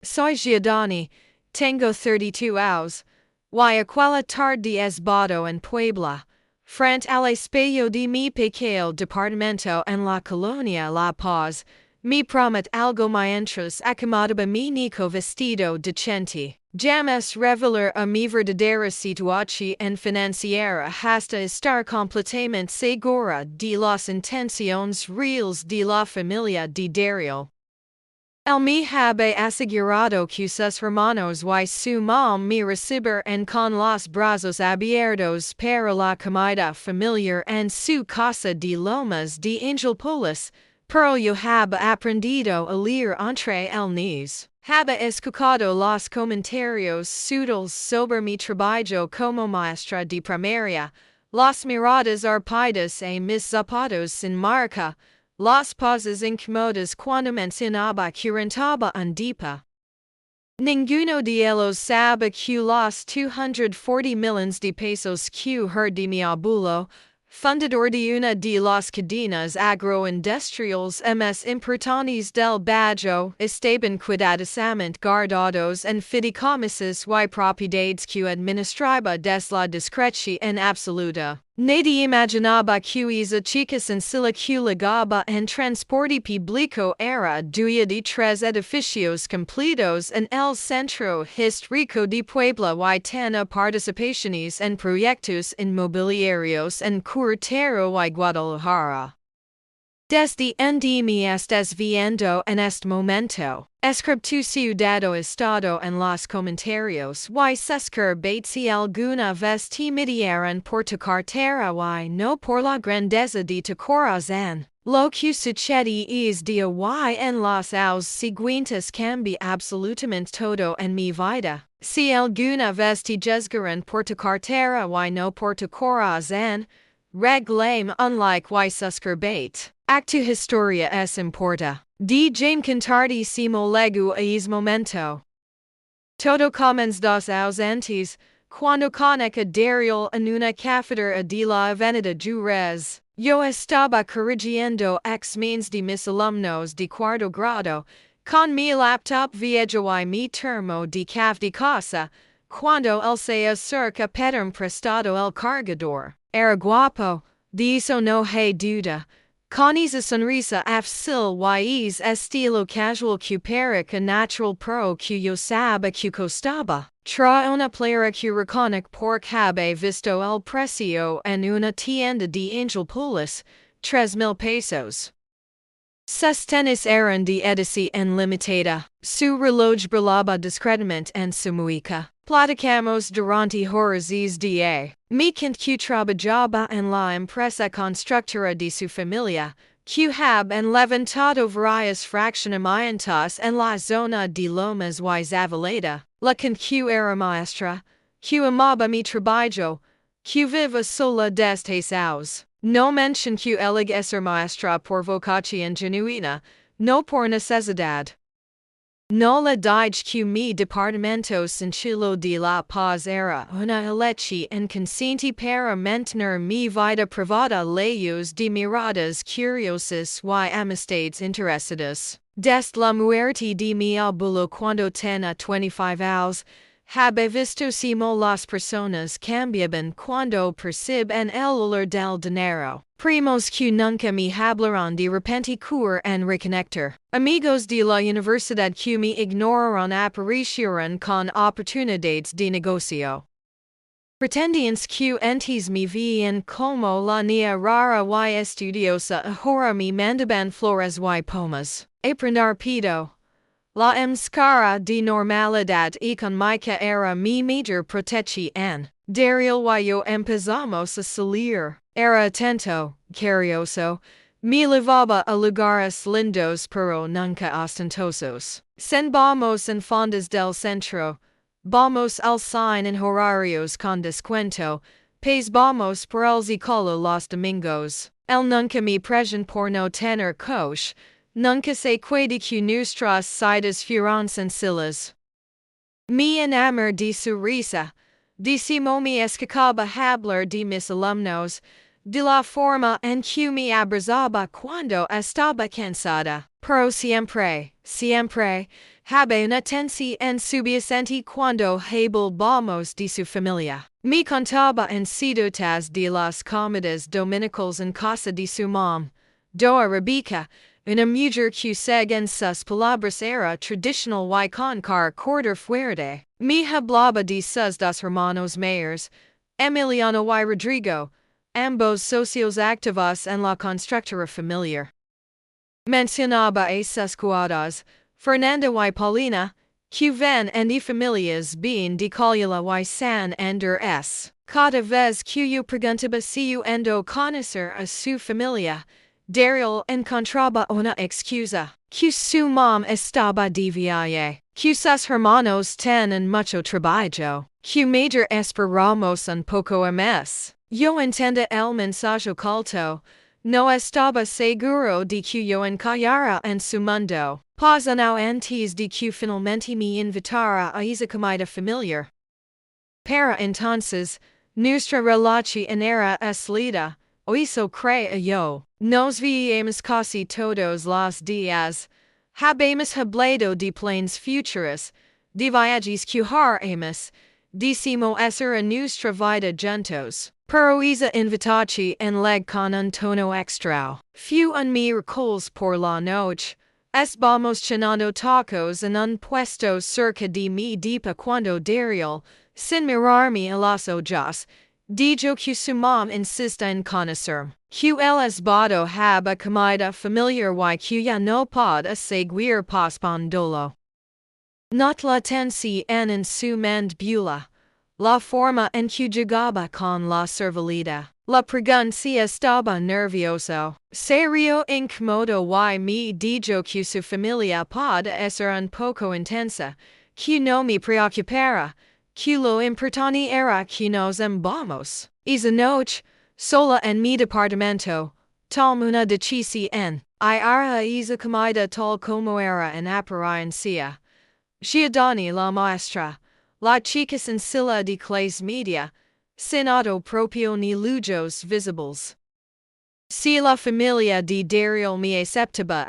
Soy Giordani, tengo 32 años, y aquella tarde es bado en Puebla, frente al espejo de mi pequeño departamento en la colonia La Paz, me promet algo mientras acomodaba mi nico vestido decente. Llamas revelar a mi verdadera situación financiera hasta estar completamente segura de las intenciones reales de la familia de Dario. El me habe asegurado que sus hermanos y su mam me reciben con los brazos abiertos para la comida familiar en su casa de Lomas de Angelpolis, pero yo habe aprendido a leer entre líneas. Habe escuchado los comentarios sutiles sobre mi trabajo como maestra de primaria, las miradas arpidas a mis zapatos sin marca, las pausas incómodas cuando mencionaba que rentaba un depa. Ninguno de ellos sabe que los 240 millones de pesos que heard de mi abuelo, fundador de una de las cadenas agroindustriales más importantes del Bajo, estaban cuidadosamente guardados en fideicomisos y propiedades que administraba desde la discreción absoluta. Nadie imaginaba que esa chica sencilla que ligaba en transporte público era dueña de 3 edificios completos en el centro histórico de Puebla y tenía participaciones en proyectos inmobiliarios en Querétaro y Guadalajara. Desde donde me estás viendo en este momento, escribe tu ciudad o estado en los comentarios y suscríbete si alguna vez te midieron por tu cartera y no por la grandeza de tu corazón. Lo que sucede es de y en los años siguientes cambia absolutamente todo en mi vida. Si alguna vez te juzgaron por tu cartera y no por tu corazón, reglame unlike y suscríbete. Actu historia es importa. De Jaime cantartísimo lego a es momento. Todo comenzó ausentes, cuando conecta Dario en una cafetería de la avenida Juárez. Yo estaba corrigiendo exámenes de mis alumnos de cuarto grado, con mi laptop viejo y mi termo de café de casa, cuando él se acerca a pedirme prestado el cargador. Era guapo, de eso no hay duda. Con esa sonrisa fácil y ese estilo casual que parece natural pero que yo sabía que costaba. Tra una playera que reconoce porque habe visto el precio en una tienda de Angelpolis, 3,000 pesos. Sus tenis eran de edición limitada, su reloj brillaba discretamente en su mueca. Platicamos durante horas de mi que trabajaba en la empresa constructora de su familia, que haben levantado varias fraccionamientos en la zona de Lomas y Zavaleta, la que era maestra, que amaba mi trabajo, que vive sola desde años. No mention que elig ser maestra por vocación genuina, no por necesidad. No le dije que mi departamento sencillo de La Paz era una leche inconsciente para mantener mi vida privada lejos de miradas curiosas y amistades interesadas. Desde la muerte de mi abuelo cuando tenía 25 años, habe visto cómo las personas cambiaban cuando perciben el olor del dinero. Primos que nunca me hablaron de repente en reconectar. Amigos de la universidad que me ignoraron aparecieron con oportunidades de negocio. Pretendientes que antes me veían como la niña rara y estudiosa ahora me mandaban flores y pomas. Aprender pido. La máscara de normalidad económica era mi mayor protección. Dario y yo empezamos a salir. Era atento, curioso, me llevaba a lugares lindos pero nunca ostentosos. Sen vamos en fondas del centro. Vamos al cine en horarios con descuento. Pais vamos por el zicolo los domingos. El nunca me present por no tener coche. Nunca se puede que nuestras citas fueron sencillas. Me enamor de su risa. Decimo me escapaba hablar de mis alumnos, de la forma en que me abrazaba cuando estaba cansada. Pero siempre, siempre, habe una tensión subyacente cuando hablamos de su familia. Me contaba anécdotas de las comidas dominicales en casa de su mam, doa Rebecca, una mujer que según sus palabras era tradicional y con carácter fuerte. Me hablaba de sus dos hermanos mayores, Emiliano y Rodrigo, ambos socios activos en la constructora familiar. Mencionaba a sus cuadas, Fernanda y Paulina, que ven en de familias bien de calidad y san andar. Cada vez que yo preguntaba si yo endo conocer a su familia, Daryl encontraba una excusa, que su mam estaba de viaje, que sus hermanos tienen mucho trabajo, que major esperamos un poco más. Yo entendía el mensaje oculto. No estaba seguro de que yo encallara en su mundo, pues no antes de que finalmente me invitara a esa comida familiar. Para entonces, nuestra relación era aslida, o eso creía yo. Nos veíamos casi todos los días. Habíamos hablado de planes futuros, de viajes que haremos, decimos hacer a nuestra vida juntos. Pero esa invitación en leg con un tono extra. Few en miércoles por la noche. Estábamos cenando tacos en un puesto cerca de mi depa cuando Daryl, sin mirarme a los ojos, dijo que su mam insiste en conocerme. Que el esbado haba comida familiar y que ya no puede seguir pospondolo. Not la tensión en su mandíbula. La forma en que jugaba con la servilidad. La pregunta si estaba nervioso. Serio incómodo y me dijo que su familia puede ser un poco intensa, que no me preocupara, que lo importante era que nos ambamos. Esa noche, sola en mi departamento, tomé una decisión. Ira esa comida tal como era en apariencia. Giordani la maestra. La chica sencilla de clase media, sin auto propio ni lujos visibles. Si la familia de Daryl me aceptaba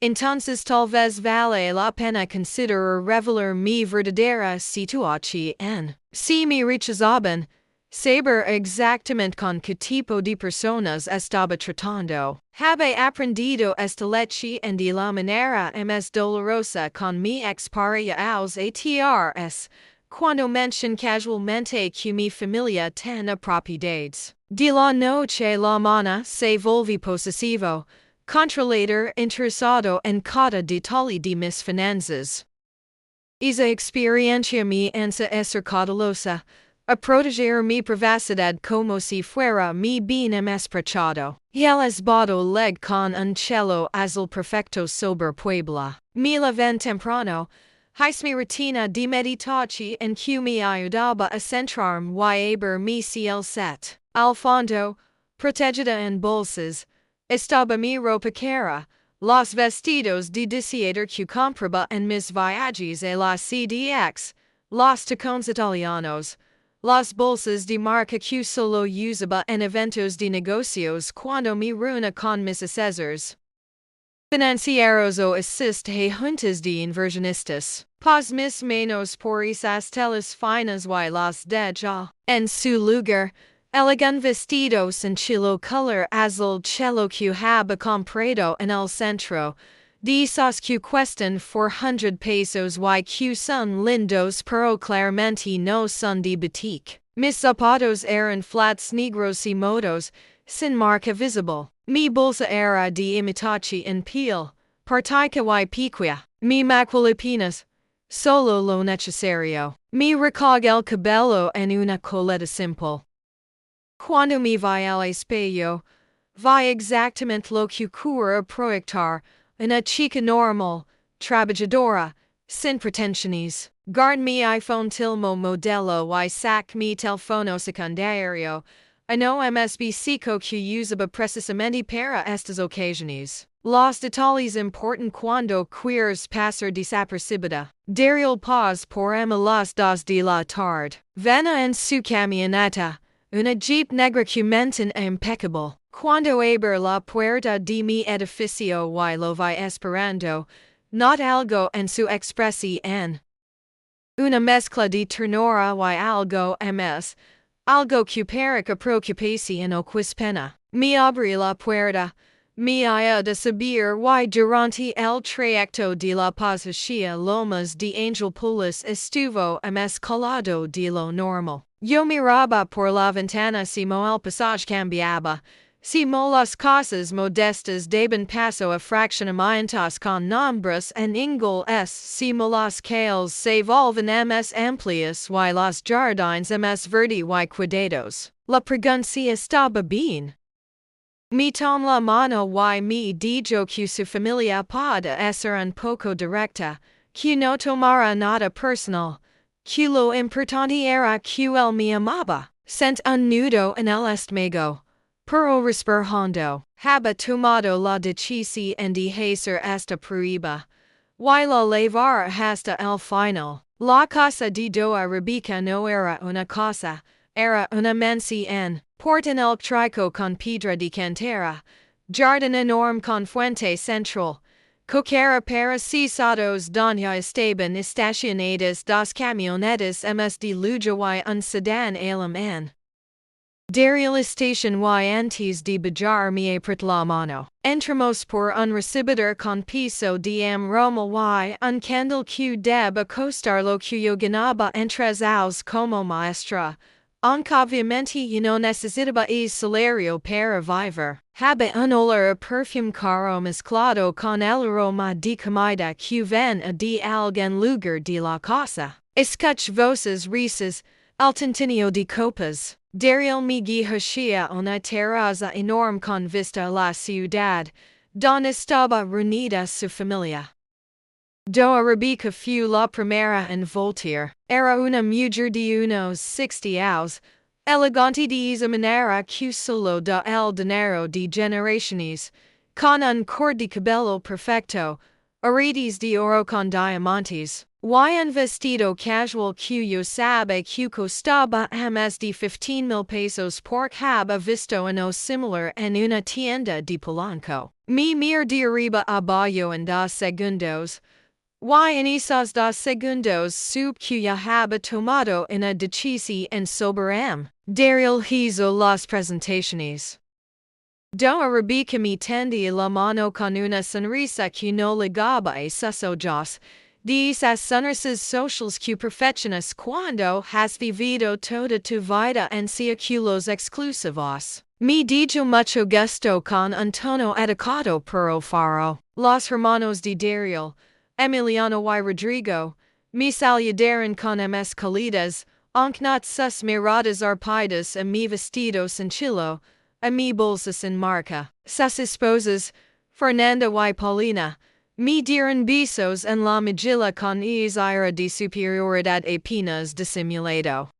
entonces tal vez vale la pena considerar revelar mi verdadera situación. Si me rechazaban, saber exactamente con qué tipo de personas estaba tratando. Habe aprendido esta lección de la manera más dolorosa con mi expareja als atrs, cuando mencioné casualmente que mi familia tenía propiedades. De la noche la mañana se volví posesivo, controlador interesado en cada detalle de mis finanzas. Esa experiencia me enseñó a ser cautelosa, a proteger mi privacidad como si fuera mi bien más preciado. Y el esbado leg con un cielo azul perfecto sobre Puebla. Me levanté temprano, hice mi rutina de meditación en que me ayudaba a centrarme y a ver mi cielo set. Al fondo, protegida en bolsas, estaba mi ropa cara, los vestidos de diciembre que compraba en mis viajes a la CDX, los tacones italianos, las bolsas de marca que solo usaba en eventos de negocios cuando me reúna con mis asesores financieros o asiste a juntas de inversionistas. Pos mis manos por esas telas finas y las deja en su lugar. Elegant vestido sin chilo color azul chelo que haba comprado en el centro, de esos que cuestan 400 pesos y que son lindos pero claramente no son de boutique. Mis zapatos eran flats negros y modos, sin marca visible. Mi bolsa era de imitación en piel, partica y piquia. Mi maculipinas, solo lo necesario. Mi recog el cabello en una coleta simple. Cuando me vi al espejo, vi exactamente lo que quería proyectar, una chica normal, trabajadora, sin pretensiones. Guard mi iPhone tilmo modelo y sac mi teléfono secundario, no MSB5 que usaba precisamente para estas ocasiones. Los detalles importan cuando quieres pasar desapercibida. Daryl paz por las 2 de la tarde. Vena en su camioneta. Una jeep negra cumentan e impeccable. Cuando aber la puerta de mi edificio y lo vi esperando, not algo en su expresión. Una mezcla de ternura y algo ms. Algo que perica preocupación o quispena. Mi abrí la puerta. Mi haya de subir y durante el trayecto de la paz hacia lomas de Angel Pulis estuvo calado de lo normal. Yo miraba por la ventana si el pasaje cambiaba, si las casas modestas daban paso a fraccionamientos con nombres en inglés, si las calles se volven más amplias y los jardines más verdes y cuidados. La pregunta estaba bien. Mi tom la mano y mi dijo que su familia puede ser un poco directa, que no tomara nada personal, que lo importante era que él me amaba. Sent un nudo en el estómago, pero respirando. Había tomado la decisión de hacer esta prueba, y la llevar hasta el final. La casa de Doa Rebeca no era una casa, era una mansión. Port en el trico con piedra de cantera, jardín enorme con fuente central, coquera para cesados donde estaban estacionadas dos camionetas ms de lujo y un sedán alemán. Daryl station y antes de bajar me apret la mano. Entramos por un recibidor con piso de Roma y un candel que deb acostar lo que yo ganaba entre aos como maestra. Aunque obviamente no necesitaba el salario para vivir. Había un olor a perfume caro mezclado con el aroma de comida que ven de algún lugar de la casa. Escuch voces risas, el tintinio de copas. Daryl me guía una terraza enorme con vista a la ciudad, donde estaba reunida su familia. Doa Rebeca fue la primera en voltear. Era una mujer de unos 60 años, elegante de esa manera que solo da el dinero de generaciones, con un corte de cabello perfecto, aretes de oro con diamantes, y un vestido casual que yo sabe que costaba más de 15,000 pesos porque había visto uno similar en una tienda de Polanco. Me mir de arriba abajo en 2 segundos. Y en esos 2 segundos supe que ya había tomado una decisión soberana. Daryl hizo las presentaciones. Doa Rebeca me tendía la mano con una sonrisa que no ligaba a sus ojos, de esas sonrisas sociales que perfeccionas cuando has vivido toda tu vida en círculos exclusivos. Me dijo mucho gusto con un tono educado pero faro. Los hermanos de Daryl, Emiliano y Rodrigo, me saludaron con ms cálidas, aunque not sus miradas arpidas a mi vestido sencillo, a mi bolsa sin marca. Sus esposas, Fernanda y Paulina, me dieron besos en la mejilla con ese aire de superioridad apenas disimulado.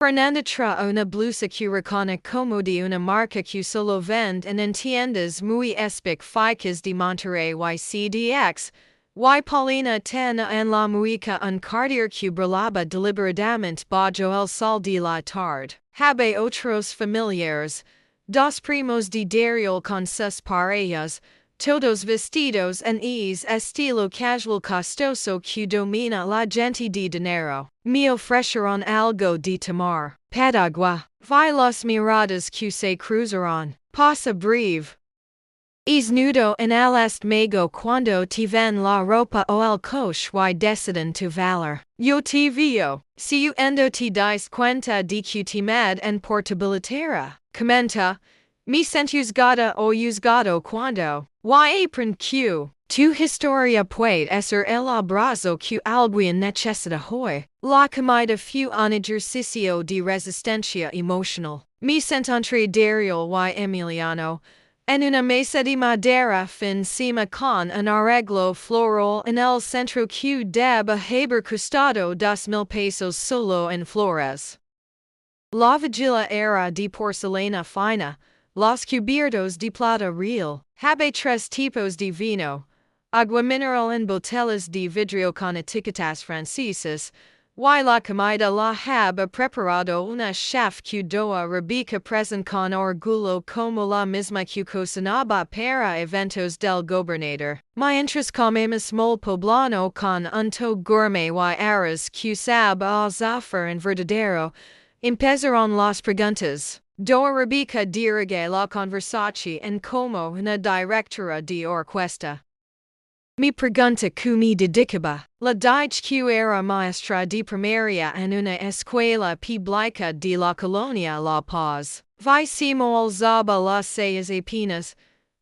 Fernanda trae una blusa que reconoce como de una marca que solo vende en tiendas muy específicas de Monterrey y CDX, y Paulina tiene en la mueca un cartier que brillaba deliberadamente bajo el sol de la tarde. Habe otros familiares, 2 primos de Daryl con sus parejas, todos vestidos en ese estilo casual costoso que domina la gente de dinero. Me ofrecieron algo de tomar. Padagua. Vi las miradas que se cruzaron. Pasa breve. Es nudo en el estómago cuando te ven la ropa o el coche y deciden tu valor. Yo te veo. Si you endo te das cuenta de que te med en portabilitera. Comenta. Me sent juzgada o juzgado cuando. Y aprend que. Tu historia puede ser el abrazo que alguien necesita hoy. La comida fue un ejercicio de resistencia emocional. Me sent entre Daryl y Emiliano. En una mesa de madera finísima con un arreglo floral en el centro que debe haber costado 2,000 pesos solo en flores. La vajilla era de porcelana fina, los cubiertos de plata real. Habe 3 tipos de vino, agua mineral en botellas de vidrio con etiquetas francesas, Y la comida la haba preparado una chef que doa Rebeca present con orgullo como la misma que cocinaba para eventos del gobernador. Mientras comemos mol poblano con un to gourmet y arroz que sabe a zafar en verdadero. Empezaron las preguntas. Doa Rebeca dirige la conversación en como una directora de orquesta. Mi pregunta que me dedicaba. La dije que era maestra de primaria en una escuela pública de la colonia La Paz. Vi Simo alzaba las seis apenas.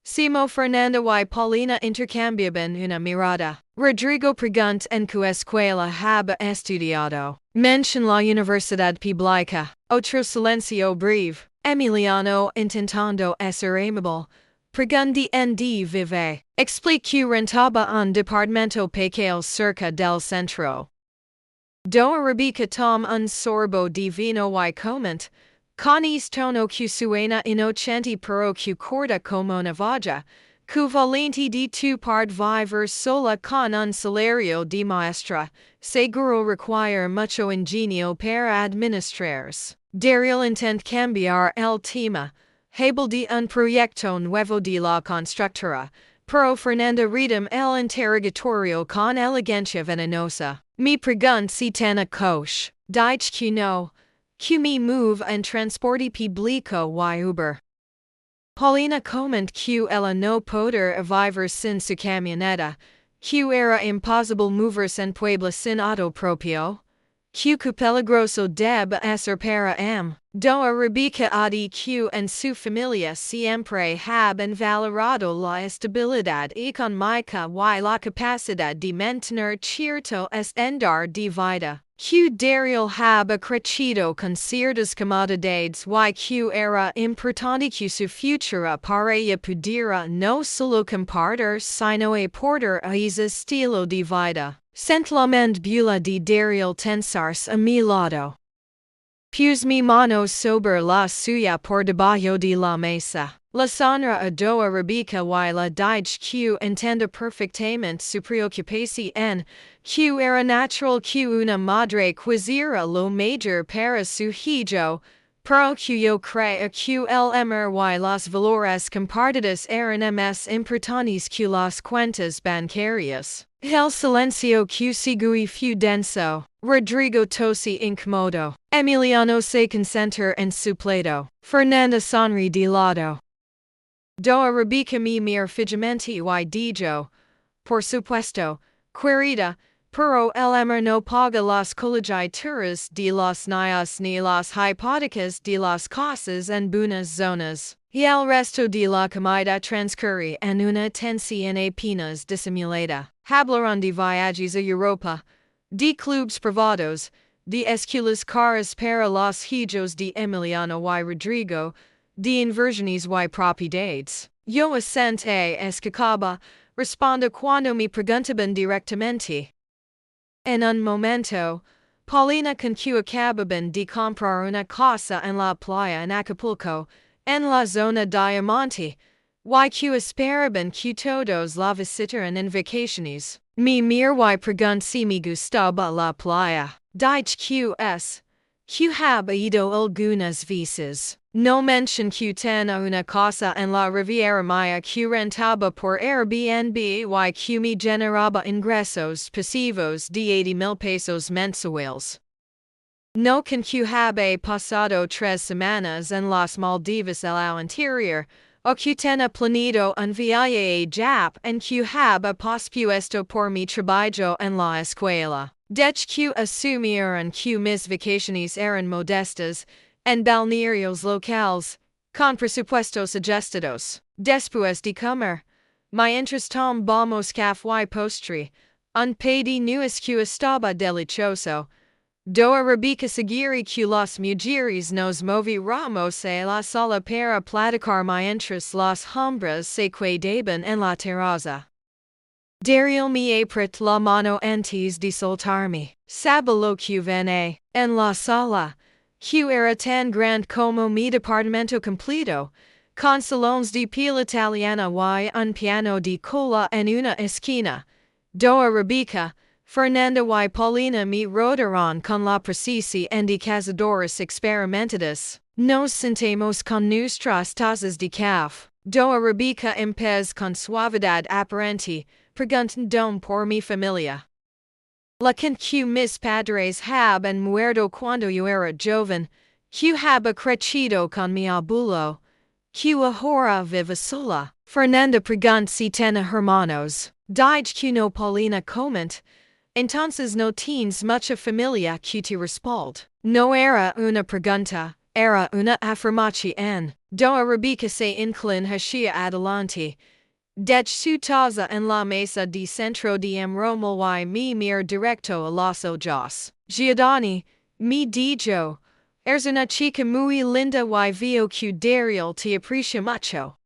Simo Fernanda y Paulina intercambiaban una mirada. Rodrigo pregunta en qué escuela haba estudiado. Mention la universidad pública. Otro silencio breve. Emiliano intentando ser amable. Pregundi en de vive. Explique rentaba un departamento pequeño cerca del centro. Doa Rebeca tom un sorbo de vino y coment. Con tono que suena inocente pero que corta como navaja. Que valente de tu part vivir sola con un salario de maestra. Seguro require mucho ingenio para administrarse. Daryl intent cambiar el tema. Hable de un proyecto nuevo de la constructora, pero Fernanda redem el interrogatorio con elegancia venenosa. Me pregunta si tiene coche. Dije que no. Que me move en transporte público y Uber. Paulina coment que ella no poder vivir sin su camioneta, que era imposible moverse en Puebla sin auto propio. Que peligroso debe ser para Doa Rebeca adi que en su familia siempre haben valorado la estabilidad económica y la capacidad de mantener cierto estándar de vida. Que Daryl haba crecido con ciertas comodidades y que era importante que su futura pareja pudiera no solo compartir sino aportar a ese estilo de vida. Sent la mandíbula de Daryl tensarse a mi lado. Puse mi mano sobre la suya por debajo de la mesa. La sonra a Doa Rebeca y la dije que entenda perfectamente su preocupación, que era natural que una madre quisiera lo mejor para su hijo, pero que yo creía que el amor y los valores compartidos eran más importantes que las cuentas bancarias. El silencio que seguí fue denso. Rodrigo tosi incómodo. Emiliano se concentra en su plato. Fernanda sonríe de lado. Doa Rebeca me mira fijamente y dijo, por supuesto, querida, pero el amor no paga las colegiaturas de los niños ni las hipotecas de las casas en buenas zonas. Y el resto de la comida transcurre en una tensión apenas disimulada. Hablaron de viajes a Europa, de clubes privados, de escuelas caras para los hijos de Emiliano y Rodrigo, de inversiones y propiedades. Yo asente escacaba, respondo cuando me preguntaban directamente. En un momento, Paulina con que acababan de comprar una casa en la playa en Acapulco, en la zona Diamante, y que esperaban que todos la visitaran en vacaciones. Me mir y pregunta si me gustaba la playa. Dije que hab ido algunas veces. No mention que tenía una casa en la Riviera Maya que rentaba por Airbnb y que me generaba ingresos pasivos de 80,000 pesos mensuales. No con que habe pasado 3 semanas en las Maldivas al interior, o que tenía planeado un viaje a Jap en que habe pospuesto por mi trabajo en la escuela. Dech que asumieron que mis vacaciones eran modestas, en balnearios locales, con presupuestos ajustados. Después de comer, mientras tomamos café y postre, un pay de nuez que estaba delicioso. Doa Rebeca seguiri que los mujeres nos movíamos a la sala para platicar mientras los hombres se quedaban en la terraza. Daryl me apretó la mano antes de soltarme. Sabe lo que viene en la sala, que era tan grande como mi departamento completo, con salones de piel italiana y un piano de cola en una esquina. Doa Rebeca, Fernanda y Paulina me rodaron con la precisión cazadores experimentados. Nos sentemos con nuestras tazas de café. Do arabica empez con suavidad aparente, preguntando por mi familia. La que mis padres habían muerto cuando yo era joven, que había crecido con mi abuelo, que ahora vive sola. Fernanda pregunta si tiene hermanos. Dije que no Paulina comment. Entonces no tienes mucha familia que te respalde. No era una pregunta, era una afirmación. Do arabica se inclina hacia adelante. Dej su taza en la mesa de centro de Rommel y me mir directo a los ojos. Giordani, me dijo, eres una chica muy linda y veo que Daryl te aprecia mucho.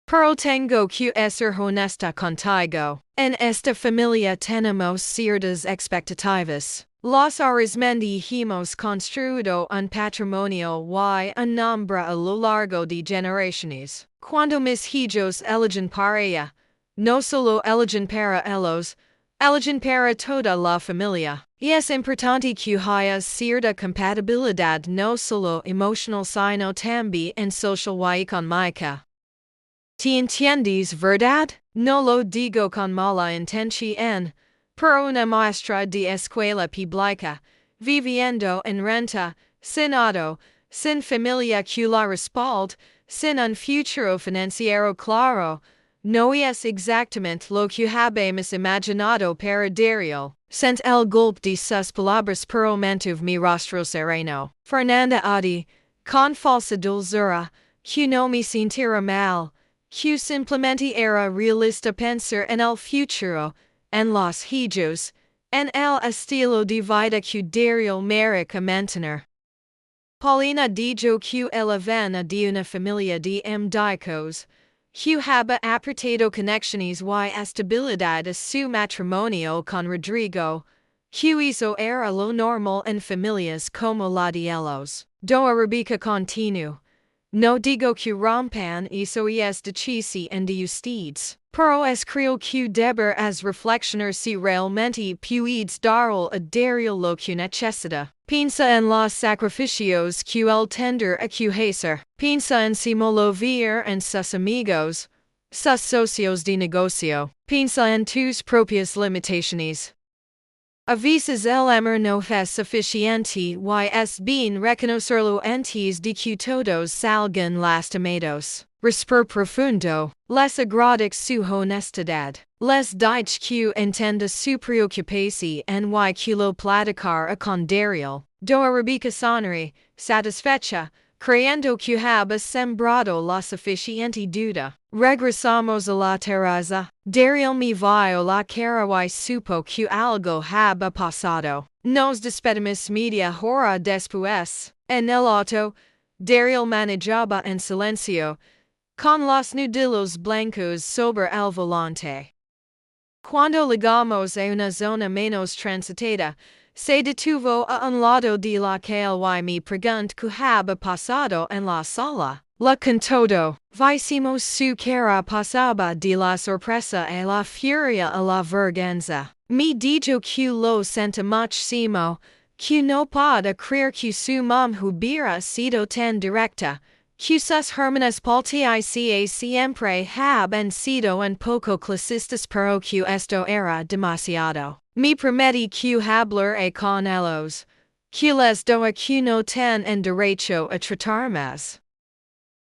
Pero tengo que ser honesta contigo. En esta familia tenemos ciertas expectativas. Los Arizmendi hemos construido un patrimonio y un nombre a lo largo de generaciones. Cuando mis hijos eligen pareja, no solo eligen para ellos, eligen para toda la familia. Y es importante que haya cierta compatibilidad no solo emocional sino también social y económica. ¿Te entiendes, verdad? No lo digo con mala intención, pero una maestra de escuela pública, viviendo en renta, sin auto, sin familia que la respalde, sin un futuro financiero claro, no es exactamente lo que habíamos imaginado para Daryl. Sent el golpe de sus palabras pero mantuve mi rostro sereno. Fernanda Adi, con falsa dulzura, que no me sentira mal, que simplemente era realista pensar en el futuro, en los hijos, en el estilo de vida que Daryl merece mantener. Paulina dijo que ella vena de una familia de médicos, que había apretado conexiones y estabilidad a su matrimonio con Rodrigo, que eso era lo normal en familias como la de ellos. Do arabica continuo. No digo que rompan eso es de chisi en de ustedes, pero es creo que deber es reflexionar si realmente puedes darle a Daryl lo que necesita. Piensa en los sacrificios que el tender a que hacer. Piensa en si mover en sus amigos, sus socios de negocio. Piensa en tus propias limitaciones. A veces el amor no es suficiente y es bien reconocerlo antes de que todos salgan lastimados. Respir profundo. Les agradezco su honestidad. Les digo que entiendo su preocupación y que lo platicar con Daryl. Do arabica sonríe, satisfecha, creyendo que había sembrado la suficiente duda. Regresamos a la terraza. Daryl me vio la cara y supo que algo había pasado. Nos despedimos media hora después. En el auto, Daryl manejaba en silencio, con los nudillos blancos sobre el volante. Cuando llegamos a una zona menos transitada, se detuvo a un lado de la calle y me preguntó qué había pasado en la sala. Le contó. Vimos su cara pasaba de la sorpresa a la furia a la vergüenza. Me dijo que lo sentía muchísimo, que no podía creer que su mom hubiera sido tan directa, que sus hermanas políticas siempre habían sido un poco clasistas pero que esto era demasiado. Me prometí que hablaré con ellos, que les doy que no tienen derecho a tratar más.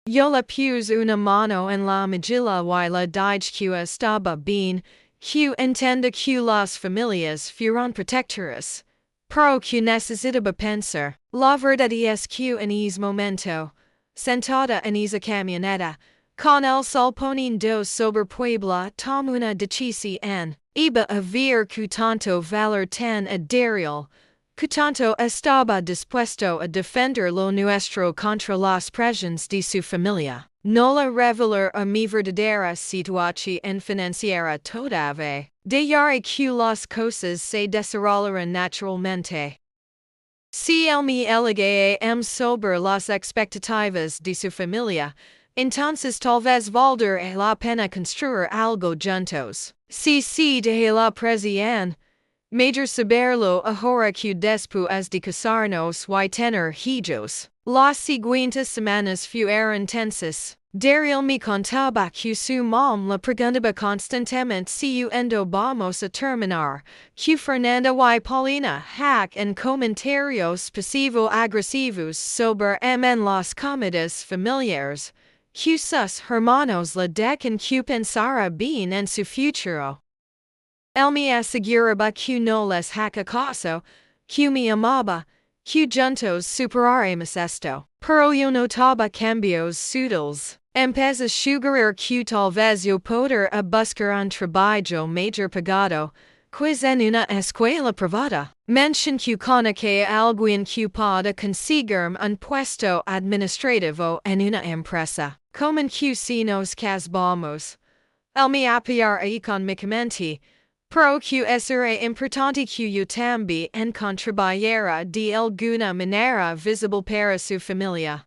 Yo le puse una mano en la mejilla y le dije que estaba bien, que entiendo que las familias fueron protectoras, pero que necesitaba pensar. La verdad es que en ese momento, sentada en esa camioneta, con el sol poniendo sobre Puebla, tomé una decisión. Iba a ver que tanto valor ten a Daryl, que tanto estaba dispuesto a defender lo nuestro contra las presiones de su familia. No le revelar a mi verdadera situación financiera todavía. Dejaré que las cosas se desarrollaran naturalmente. Si él me elige sobre las expectativas de su familia, entonces tal vez valdrá la pena construir algo juntos. Si de la presión, Major saberlo ahora que después de casarnos y tener hijos. Las siguientes semanas fueron tensas. Daryl me contaba que su mom la preguntaba constantemente si vamos a terminar, que Fernanda y Paulina hack en comentarios pasivo-agresivos sobre en las comidas familiares, que sus hermanos la dejan que pensara bien en su futuro. Él me aseguraba que no les hacía caso, que me amaba, que juntos superaremos esto. Pero yo notaba cambios sutiles. Empecé a sugerir que tal vez yo podría buscar un trabajo mejor pagado, pues en una escuela privada. Mention que conoce alguien que pueda conseguirme un puesto administrativo en una empresa. Como que si nos casamos. Él me apoyará económicamente. Pero que será importante que yo también contribuyera de alguna manera visible para su familia.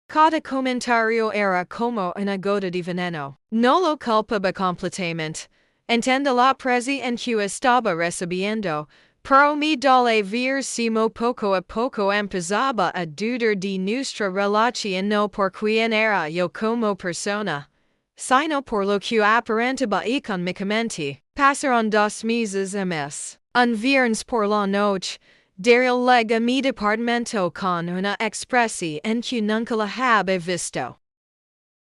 Cada comentario era como una gota de veneno. No lo culpaba completamente. Entiendo la presión en que estaba recibiendo, pero me duele ver cómo poco a poco empezaba a dudar de nuestra relación no por quien era yo como persona, sino por lo que aparentaba económicamente. Pasaron 2 meses y mes. Un viernes por la noche, Daryl llega a mi departamento con una expresión en que nunca la había visto.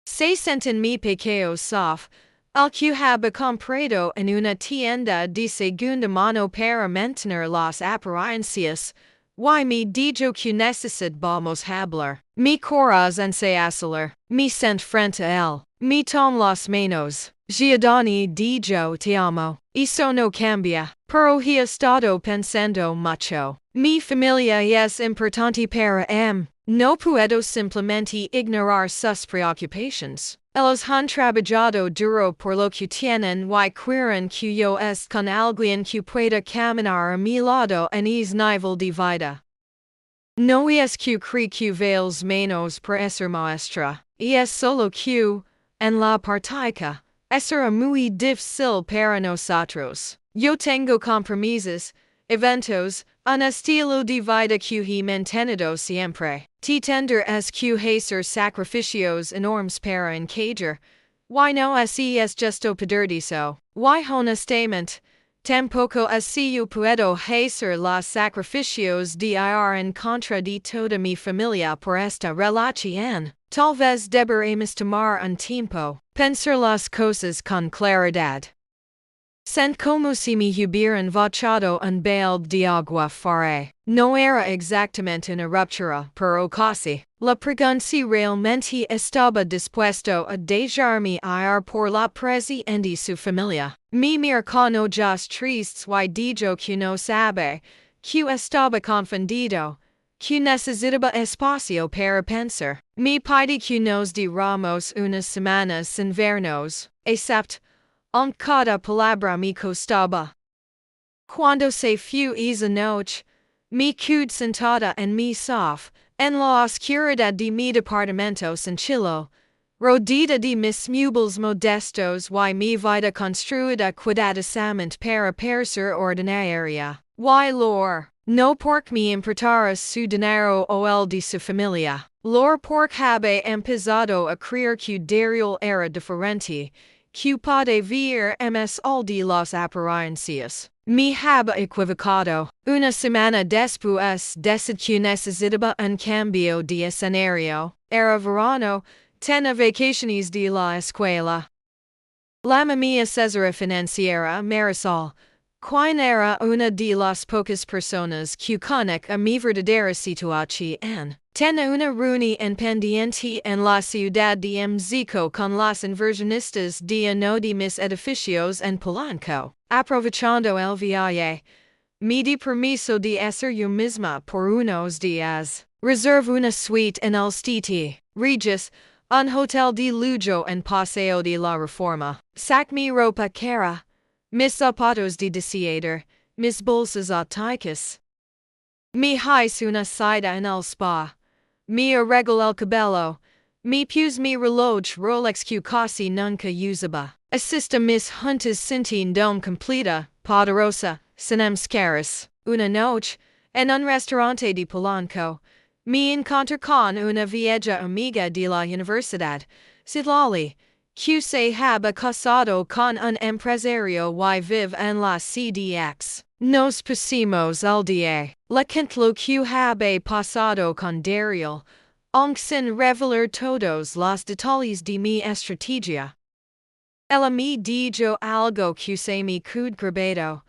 Se senta en mi pequeño sofá, al que había comprado en una tienda de segunda mano para mantener las apariencias, y me dijo que necesitábamos hablar. Mi corazón se acelera. Me sent frente a él. Me tomó las manos. Giordani dijo te amo. Eso no cambia. Pero he estado pensando mucho. Mi familia es importante para no puedo simplemente ignorar sus preocupaciones. Ellos han trabajado duro por lo que tienen y quieren que yo esté con alguien que pueda caminar a mi lado en ese nivel de vida. No es que cree que vales menos por ser maestra, es solo que, en la práctica, será muy difícil para nosotros. Yo tengo compromisos, eventos, un estilo de vida que he mantenido siempre. Tender es que hacer sacrificios enormes para encajar. Y no así es justo perderdizo. Y honestamente, tampoco así yo puedo hacer los sacrificios de ir en contra de toda mi familia por esta relación. Tal vez deberemos tomar un tiempo, pensar las cosas con claridad. Sent como si me hubieran vachado un balde de agua fría. No era exactamente una ruptura, pero casi. La pregunta realmente estaba dispuesto a dejarme ir por la presión de su familia. Me mira con ojos tristes y dijo que no sabe, que estaba confundido, que necesitaba espacio para pensar. Me pide que nos diéramos unas semanas sin vernos, excepto cada palabra me costaba. Cuando se fue esa noche, me quedé sentada en mi sofá, en la oscuridad de mi departamento sencillo, rodeada de mis muebles modestos y mi vida construida cuidadosamente para parecer ordinaria. Y lor, no porque me importara su dinero o el de su familia, lor porque había empezado a creer que Daryl era diferente, que puede ver más all de las apariencias. Me había equivocado. Una semana después decidí que necesitaba un cambio de escenario. Era verano, tenía vacaciones de la escuela. La mía Cesara financiera Marisol, quien era una de las pocas personas que conozco a mi verdadera situación. Tenía una reunión pendiente en la ciudad de Cinco con las inversionistas de uno de mis edificios en Polanco. Aprovechando el viaje, me di permiso de hacer yo misma por unos días. Reserve una suite en el Stiti Regis, un hotel de lujo en Paseo de la Reforma. Sac mi ropa cara, mis zapatos de diciembre, mis bolsas ópticas. Me hice una cita en el spa. Me arregló el cabello, Mi pus mi reloj Rolex Q casi nunca usaba. Assista mis juntas sin dom completa, poderosa, sinem scaris. Una noche, en un restaurante de Polanco, mi encontré con una vieja amiga de la universidad, Sidlali, que se había casado con un empresario y vive en la CDX. Nos pusimos al día. La lo que había pasado con Daryl, aunque sin revelar todos los detalles de mi estrategia. Ella me dijo algo que se me quedó grabado.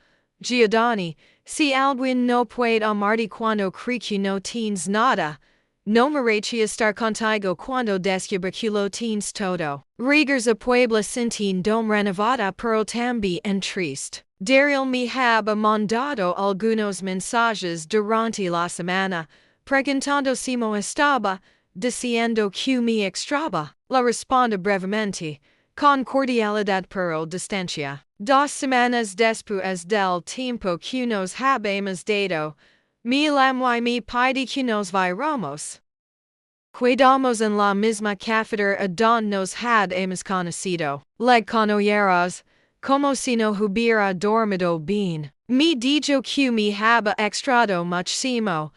Giordani, si alguien no puede amarte cuando cree que no tienes nada, no merece estar contigo cuando descubra que lo tienes todo. Regers a Puebla sin dom renovada pero también triste. Daryl me había mandado algunos mensajes durante la semana, preguntando si mo estaba, diciendo que me extrañaba. La responde brevemente, con cordialidad pero distancia. 2 semanas después del tiempo que nos habíamos dado, me llamó y me pide que nos vayamos. Quedamos en la misma cafetería donde nos habíamos conocido. Le conocieras, como si no hubiera dormido bien. Me dijo que me había extrañado muchísimo,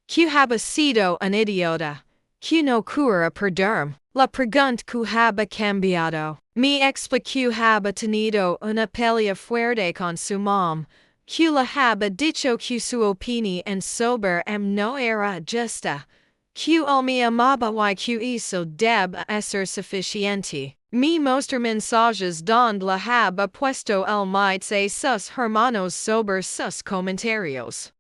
que había sido un idiota, que no quería perderme. La pregunta que había cambiado. Me explicó que había tenido una pelea fuerte con su mom, que le había dicho que su opinión sobre no era justa, que él me amaba y que eso debe ser suficiente. Me mostró mensajes donde le había puesto el mites a sus hermanos sobre sus comentarios.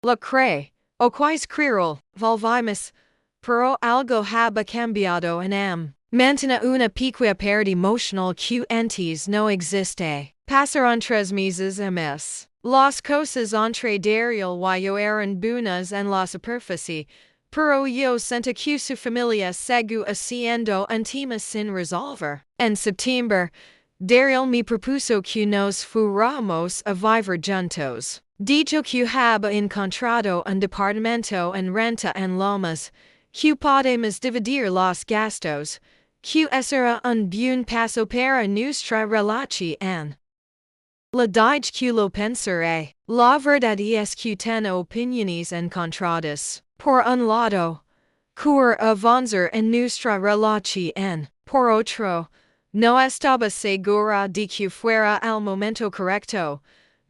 La cree, o quais creerlo, volvimos, pero algo había cambiado en Mantiene una pequeña pérdida emocional que antes no existe. Pasaron 3 meses y mes. Las cosas entre Daryl y yo eran buenas en la superficie, pero yo sentí que su familia seguía siendo un tema sin resolver. En septiembre, Daryl me propuso que nos fuéramos a vivir juntos. Dijo que había encontrado un departamento en renta en Lomas, que podemos dividir los gastos, que era un buen paso para nuestra relación. La dije que lo pensaré. La verdad es que tengo opiniones encontradas. Por un lado, quiero avanzar en nuestra relación. Por otro, no estaba segura de que fuera el momento correcto.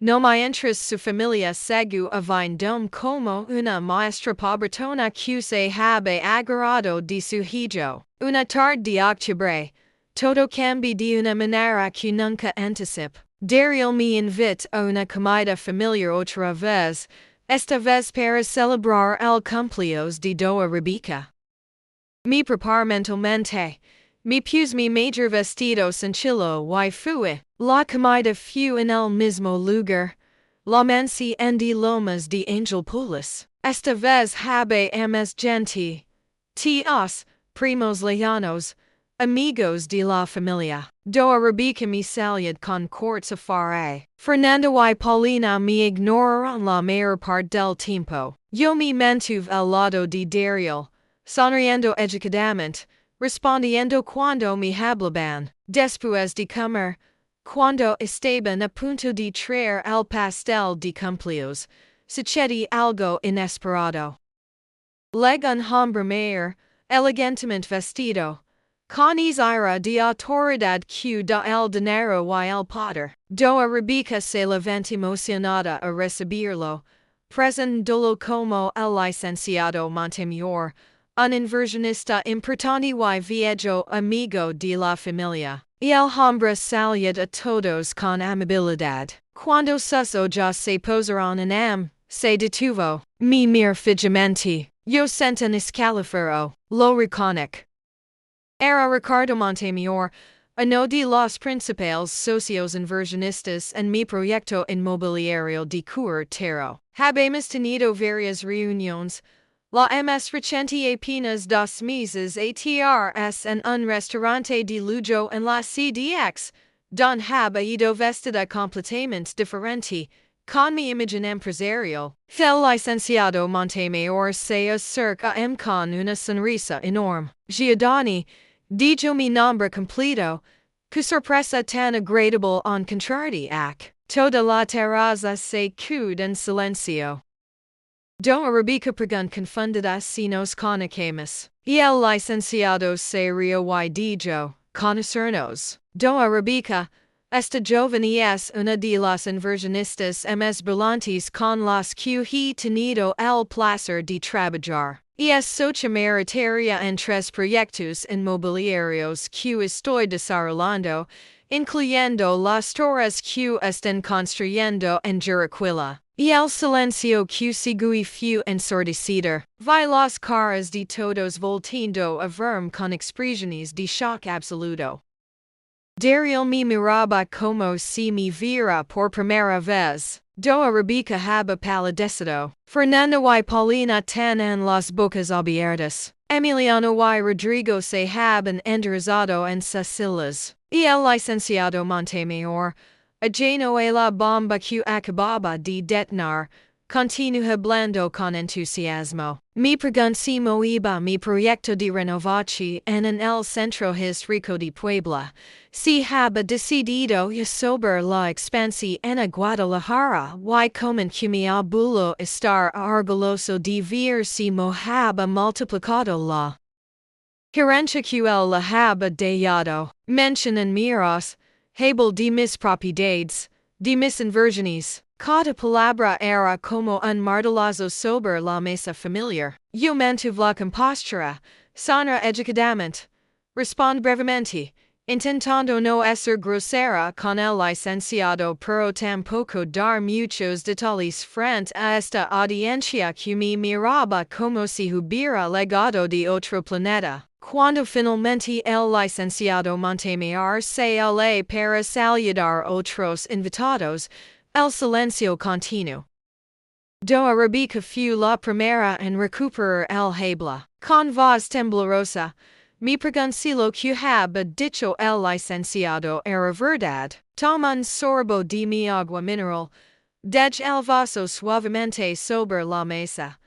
No me interesa su familia seguía viéndome como una maestra pobretona que se había agarrado de su hijo. Una tarde de octubre, todo cambió de una manera que nunca anticipé. Daryl me invita a una comida familiar otra vez, esta vez para celebrar el cumpleaños de Doa Rebecca. Me preparo mentalmente. Me puse mi mejor vestido sencillo y fui. La comida fue en el mismo lugar, la mansión de Lomas de Angelpolis. Esta vez había más gente. Tíos, primos lejanos, amigos de la familia. Doa Rebecca me salud con cortes afuera. Fernando y Paulina me ignoraron la mayor parte del tiempo. Yo me mantuve al lado de Daryl, sonriendo educadamente, respondiendo cuando me hablaban. Después de comer, cuando estaban a punto de traer el pastel de cumpleaños, sucedió algo inesperado. Leg un hombre mayor, elegantemente vestido, con aire de autoridad que da el dinero y el poder. Doa Rebecca se levantó emocionada a recibirlo, presentándolo como el licenciado Montemayor, un inversionista importante y viejo amigo de la familia. Y el hombre salud a todos con amabilidad. Cuando sus ojos se posaron en se detuvo. Me miró fijamente. Yo sentí un escalofrío. Lo reconocí. Era Ricardo Montemayor, uno de los principales socios inversionistas en mi proyecto inmobiliario de Cuartero. Habemos tenido varias reuniones. La más reciente apenas 2 meses atrás en un restaurante de lujo en la CDX, don había ido vestida completamente diferente, con mi imagen empresarial. El licenciado Montemayor se acerca con una sonrisa enorme. Giordani, dijo mi nombre completo, que sorpresa tan agradable en contrariac. Toda la terraza se quedó en silencio. Don Arabica pregun confundida si nos conocemos. Y el licenciado se rió y dijo, conocernos. Don Arabica, esta joven es una de las inversionistas más brillantes con las que he tenido el placer de trabajar. Y es socia meritaria en 3 proyectos inmobiliarios que estoy desarrollando, incluyendo las torres que están construyendo en Juriquilla. Y el silencio que sigue fue ensordecido. Vi las caras de todos volteando a verme con expresiones de shock absoluto. Daryl me miraba como si me viera por primera vez. Do Arabica haba palidecido. Fernando y Paulina tan en las bocas abiertas. Emiliano y Rodrigo se habían enderezado en sus sillas. Y el licenciado Montemayor, ajeno a la bomba que acababa de detonar, continuó hablando con entusiasmo. Mi preguntimo iba mi proyecto de renovación en el centro histórico de Puebla. Si haba decidido ya sobre la expansión en Guadalajara y como que mi abuelo estar orgulloso de ver si haba multiplicado la herencia que él le haba dejado. Mencionan miras, habla de mis propiedades, de mis inversiones. Cada palabra era como un martillazo sobre la mesa familiar. Yo mantuve la compostura, sonora educadamente. Respond brevemente, intentando no ser grosera con el licenciado pero tampoco dar muchos detalles frente a esta audiencia que me miraba como si hubiera llegado de otro planeta. Cuando finalmente el licenciado Montemayor se alé para saludar otros invitados, el silencio continuó. Do Arabica fue la primera en recuperar el habla. Con voz temblorosa, me pregunté si lo que haba dicho el licenciado era verdad. Toma un sorbo de mi agua mineral, dej el vaso suavemente sobre la mesa.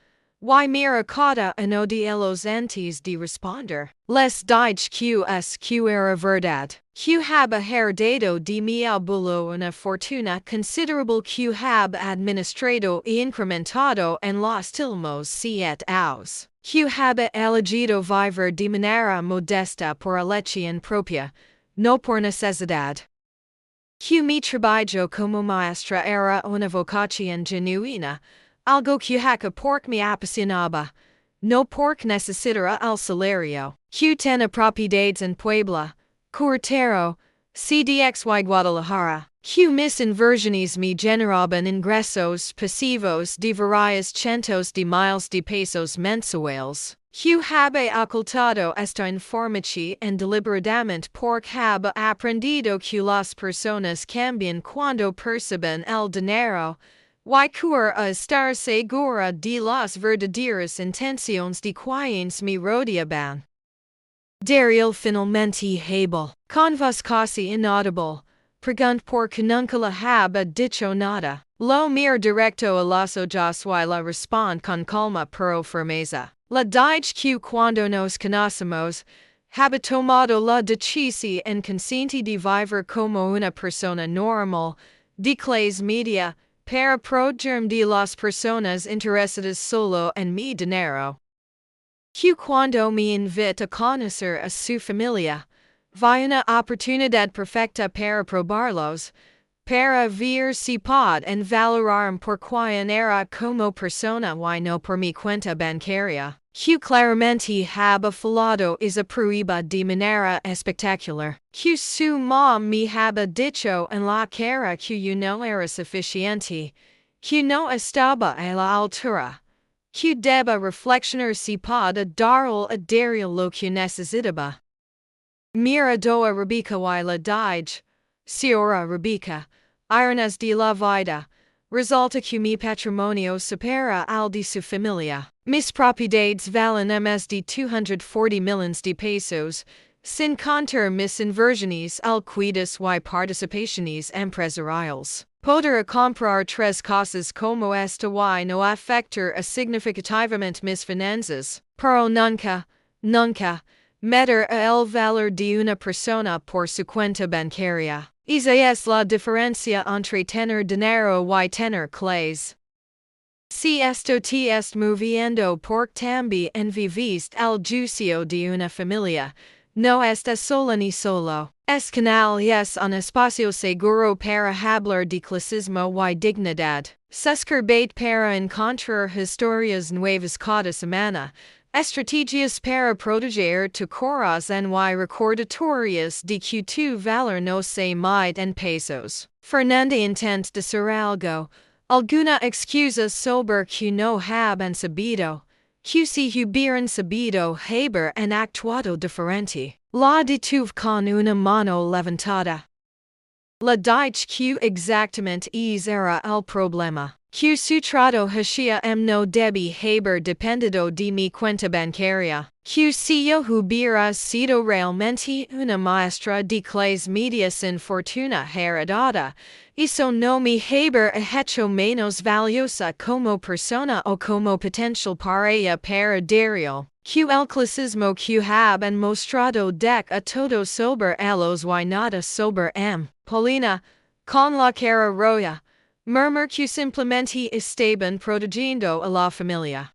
Y mira cada uno de los antes de responder. Les dije que era verdad. Que haba heredado de mi abuelo una fortuna considerable que haba administrado y incrementado en los últimos 7 años. Que haba elegido vivir de manera modesta por elección propia, no por necesidad. Que mi trabajo como maestra era una vocación genuina, algo que porque me apasionaba, no porque necesitara el salario. Que tenía propiedades en Puebla, Cuartero, CDXY Guadalajara. Que mis inversiones me generaban ingresos pasivos de varios cientos de miles de pesos mensuales. Que haba ocultado esta información en deliberadamente porque haba aprendido que las personas cambian cuando perciben el dinero. Y cura a estar segura de las verdaderas intenciones de quienes me rodeaban. Daryl finalmente habló, con voz casi inaudible, preguntó por que nunca le haba dicho nada. Lo mir directo a los ojos y la respond con calma pero firmeza. Le dije que cuando nos conocemos, haba tomado la decisión inconsciente de vivir como una persona normal, de clase media, para protegerme de las personas interesadas solo en mi dinero. Que cuando me invita a conocer a su familia, vi una oportunidad perfecta para probarlos, para ver si podían valorarme por quien era como persona y no por mi cuenta bancaria. Que claramente haba falado esa prueba de manera espectacular. Que su mamá me haba dicho en la cara que yo no era suficiente, que no estaba a la altura, que deba reflexionar si puede darle a Daryl lo que necesitaba. Mira do Arabica y la dije, Señora Arabica, irones de la vida, resulta que mi patrimonio supera al de su familia. Mis propiedades valen más de 240 millones de pesos, sin contar mis inversiones al cuidas y participaciones empresariales. Poder a comprar tres cosas como esta y no afectar a significativamente mis finanzas, pero nunca, meter a el valor de una persona por su cuenta bancaria. Esa es la diferencia entre tener dinero y tener clays. Si esto te est moviendo por también viviste al juicio de una familia, no estás sola ni solo. Es canal y es un espacio seguro para hablar de clasismo y dignidad. Suscribite para encontrar historias nuevas cada semana. Estrategias para proteger tu corazón y recordatorias de que tu valor no se mide en pesos. Fernanda intenta decir algo. Alguna excusa sobre que no habían sabido. Que si hubieran sabido haber en actuado diferente. La detuve con una mano levantada. La dije que exactamente era el problema. Que su trato hacia no debe haber dependido de mi cuenta bancaria. Que si yo hubiera sido realmente una maestra de clase media sin fortuna heredada, eso no me haber hecho menos valiosa como persona o como potencial pareja para Daryl. Que el clasismo que habían mostrado deck a todos sobre ellos y nada sobre Paulina, con la cara roja, murmur que simplemente estaban protegiendo a la familia.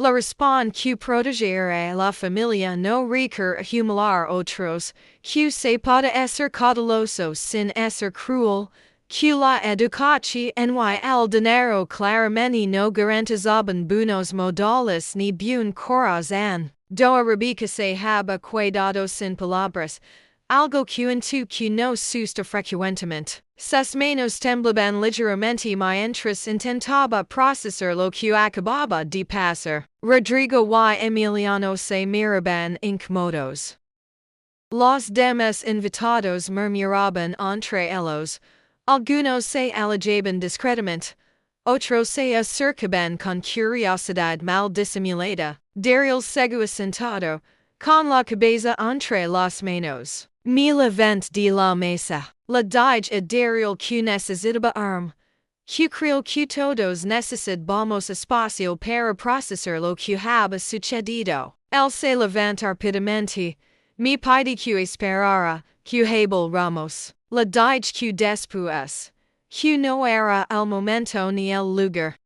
La responde que proteger a la familia no requiere humilar otros, que se puede ser cauteloso sin ser cruel, que la educación y el dinero claramente no garantizaban buenos modales ni buen corazón. Doa Rebecca se haba cuidado sin palabras, algo que intu que no susta frecuentemente. Sus manos temblaban ligeramente mientras intentaba procesar lo que acababa de pasar. Rodrigo y Emiliano se miraban incómodos. Los demás invitados murmuraban entre ellos. Algunos se alejaban discretamente. Otros se acercaban con curiosidad mal disimulada. Daryl seguía sentado, con la cabeza entre las manos. Me levant de la mesa. La dije a Daryl que necesitaba que creo que todos necesitamos espacio para procesar lo que había sucedido. Él se levanta rápidamente. Me pide que esperara, que habláramos. La dije que después. Que no era el momento ni el lugar.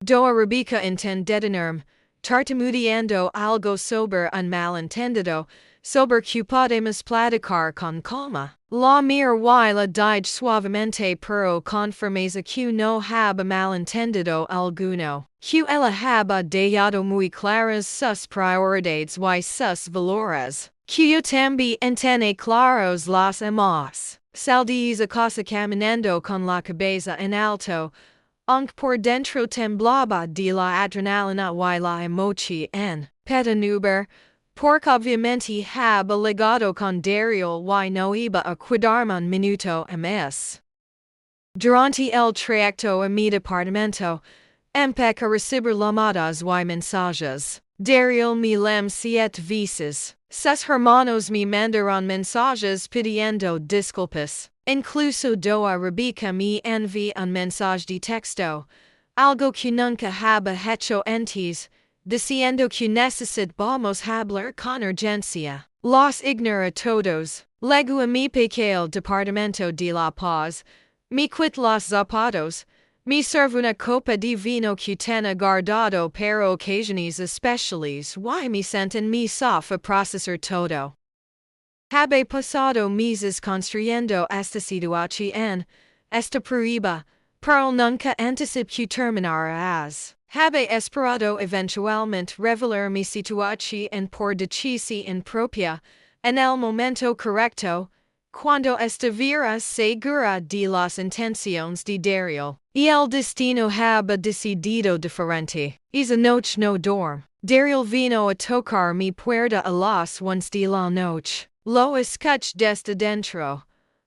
Doa Rebecca detenerme, tartamudeando algo sobre un malentendido, sobre que podemos platicar con calma. La mira y la dije suavemente pero con firmeza que no haba malentendido alguno. Que ella haba dejado muy claras sus prioridades y sus valores. Que yo también tiene claros los amos. Salí a casa caminando con la cabeza en alto, aunque por dentro temblaba de la adrenalina y la emoción. Petenuber, porque obviamente haba ligado con Daryl y no iba a quedarme un minuto más. Durante el trayecto a mi departamento, empecé a recibir llamadas y mensajes. Daryl me llamó 7 veces. Sus hermanos me mandaron mensajes pidiendo disculpas. Incluso Doa Rebecca me envió un mensaje de texto, algo que nunca haba hecho antes, diciendo que necesitamos hablar con urgencia. Los ignora todos. Luego a mi pequeño departamento de La Paz, me quit los zapatos, me serve una copa de vino que tenía guardado para ocasiones especiales y me senté en mi sofá a procesar todo. Habe pasado meses construyendo esta situación, esta prueba, pero nunca anticipé que terminara as. Habe esperado eventualmente revelar mi situación por decisión propia, en el momento correcto, cuando estuviera segura de las intenciones de Daryl. Y el destino habe decidido diferente. Esa noche no dorm. Daryl vino a tocar mi puerta a las 11 de la noche. Lo escuché desde dentro.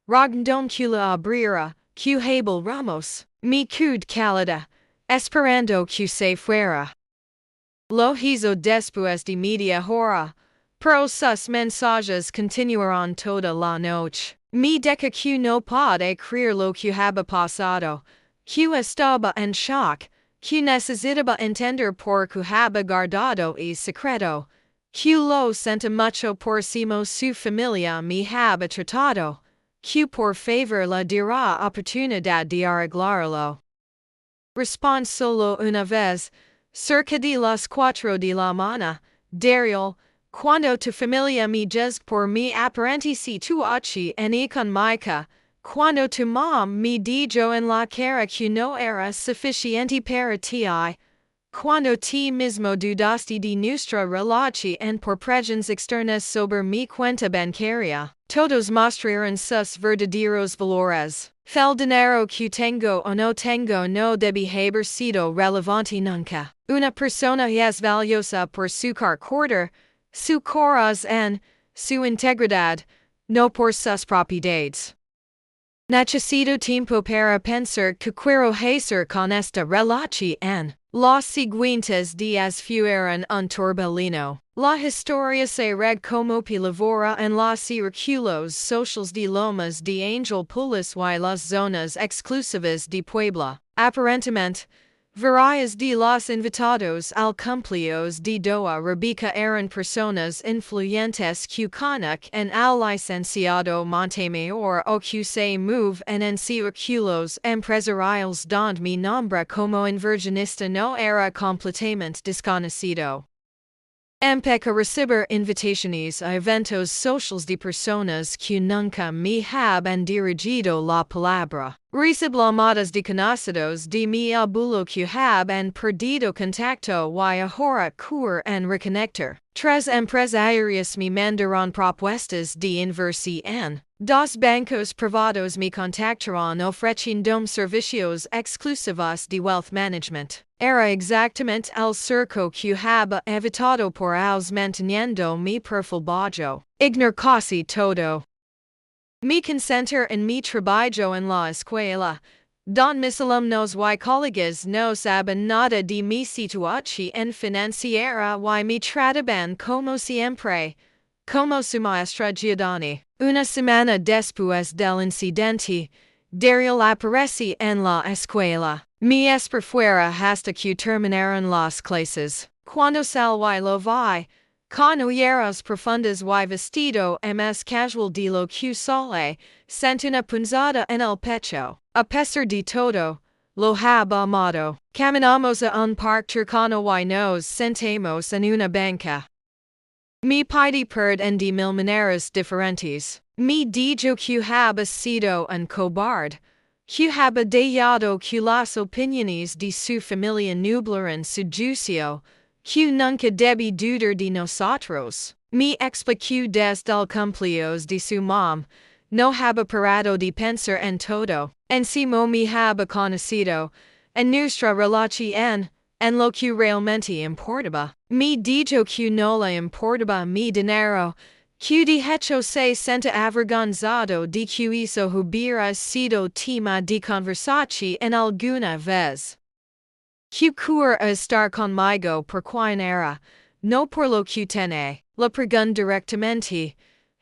Rogandome que la abriera, que habláramos. Me quedé cálida, esperando que se fuera. Lo hizo después de media hora, pero sus mensajes continuaron toda la noche. Mi deca que no pode crer lo que haba pasado, que estaba en shock, que necesitaba entender por que haba guardado y secreto, que lo senta mucho por cimo su familia me haba tratado, que por favor le dirá oportunidad de arreglarlo. Respond solo una vez, cerca de las 4 de la mañana, Daryl, cuando tu familia me juzga por mi aparente situación económica, cuando tu mom me dijo en la cara que no era suficiente para ti, cuando ti mismo dudaste de nuestra relación por presiones externas sobre mi cuenta bancaria, todos mostraron sus verdaderos valores. El dinero que tengo o no tengo no debe haber sido relevante nunca. Una persona es valiosa por su carácter, su corazón, su integridad, no por sus propiedades. Necesito tiempo para pensar que quiero hacer con esta relación. Los siguientes días fueron un torbellino. La historia se reg como pilavora en los círculos sociales de Lomas de Angel Polis y las zonas exclusivas de Puebla. Aparentemente, varias de los invitados al cumpleaños de Doa Rebeca eran personas influyentes que conocen al licenciado Montemayor o que se mueven en círculos empresariales donde mi nombre como inversionista no era completamente desconocido. Empecé a recibir invitaciones a eventos sociales de personas que nunca me habían dirigido la palabra. Recibí llamadas de conocidos de mi abuelo que habían perdido contacto y ahora quieren reconectar. 3 empresarios me mandaron propuestas de inversión. 2 bancos privados me contactaron ofreciendo servicios exclusivos de wealth management. Era exactamente el circo que había evitado por años manteniendo mi perfil bajo. Ignor casi todo. Me concentro en mi trabajo en la escuela, don mis alumnos y colegas no saben nada de mi situación financiera y me trataban como siempre, como su maestra Giordani. Una semana después del incidente, Daryl aparece en la escuela. Me por fuera hasta que terminaron las clases. Cuando salgo y lo vi, con ojeras profundas y vestido más casual de lo que suele, sent una punzada en el pecho. A pesar de todo, lo haba amado. Caminamos a un parque cercano y nos sentamos en una banca. Me pide perdón de 1000 maneras diferentes. Me dijo que haba sido un cobarde, que haba dejado que las opiniones de su familia nublaran su juicio, que nunca debe dudar de nosotros. Me explicó desde el cumpleaños de su mom, no haba parado de pensar en todo, encima me haba conocido, en nuestra relación, en lo que realmente importaba. Me dijo que no le importaba mi dinero, que de hecho se senta avergonzado de que eso hubiera sido tema de conversación en alguna vez. Que quería estar conmigo por quien era, no por lo que tiene. Le pregunté directamente,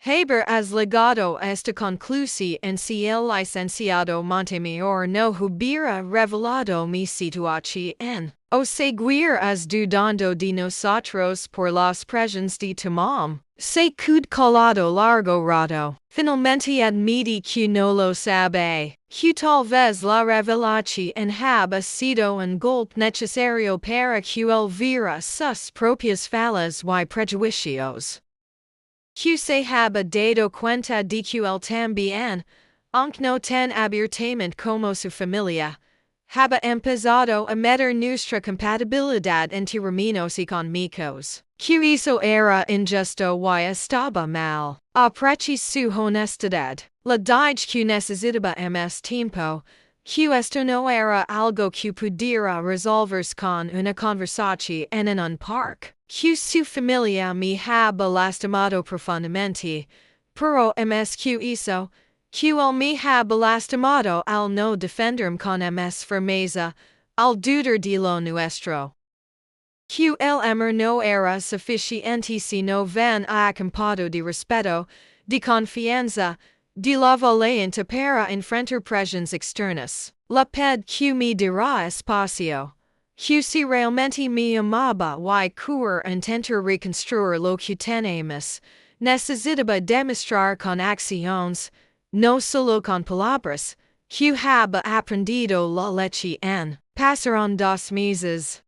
¿haber has llegado a esta conclusión si el licenciado Montemayor no hubiera revelado mi situación? O seguirás dudando de nosotros por las presiones de tu mom. Se quedó callado largo rato. Finalmente admití que no lo sabe. Que tal vez la revelación haba sido un golpe necesario para que él viera sus propias fallas y prejuicios. Que se haba dado cuenta de que él también, aunque no tan abiertamente como su familia, haba empezado a medir nuestra compatibilidad en términos económicos. Que eso era injusto y estaba mal. Aprecié su honestidad. Le dije que necesitaba más tiempo, que esto no era algo que pudiera resolverse con una conversación en un parque. Que su familia me haba lastimado profundamente, pero más que eso, que él me haba lastimado al no defenderme con más firmeza, al dudar de lo nuestro. Que el amor no era suficiente si no van acompañado de respeto, de confianza, di la volente para enfrentar presiones externas. La ped que me dirá espacio. Que si realmente me amaba y querer intentar reconstruir lo que tenemos, necesitaba demostrar con acciones, no solo con palabras, que había aprendido la lección. Pasaron 2 meses.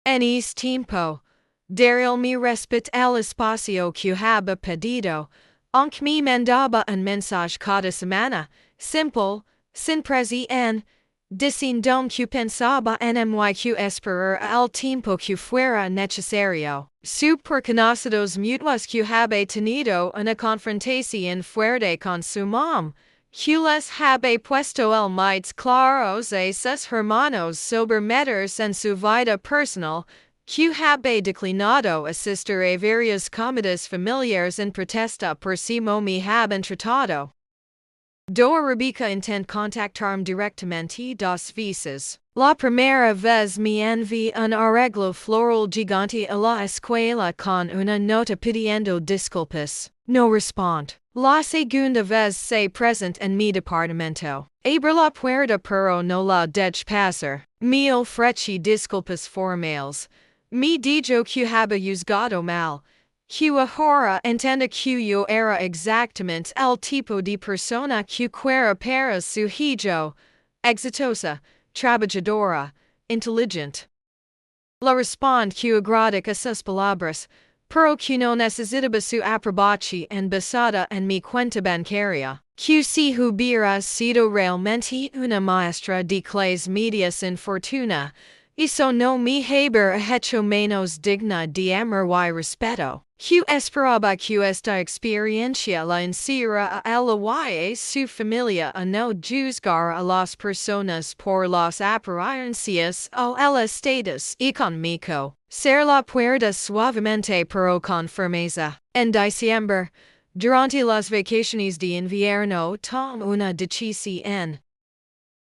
En ese tiempo, Daryl me respetó el espacio que había pedido, aunque me mandaba un mensaje cada semana, simple, sin presión, diciendo que pensaba en mí que esperar el tiempo que fuera necesario. Su por conocidos mutuos que había tenido una confrontación fuerte con su mom, que les había puesto el más claros a sus hermanos sobre meterse en su vida personal, que había declinado asistir a varias comidas familiares en protesta por si me habían tratado. Do Rebecca intenta contactarme directamente 2 veces. La primera vez me envió un arreglo floral gigante a la escuela con una nota pidiendo disculpas. No respondo. La segunda vez se presenta en mi departamento. Abre la puerta pero no la dejo pasar. Me ofrece disculpas formales. Me dijo que había juzgado mal. Que ahora entiendo que yo era exactamente el tipo de persona que quiera para su hijo, exitosa, trabajadora, inteligente. Le respondo que agradezco sus palabras, pero que no necesitaba su aprobación en basada en mi cuenta bancaria. Que si hubiera sido realmente una maestra de clase media sin fortuna, eso no me habría hecho menos digna de amor y respeto. Que esperaba que esta experiencia la enseñara a ella y a su familia a no juzgar a las personas por las apariencias o el estatus económico. Cerré la puerta suavemente pero con firmeza. En diciembre, durante las vacaciones de invierno, tomé una decisión.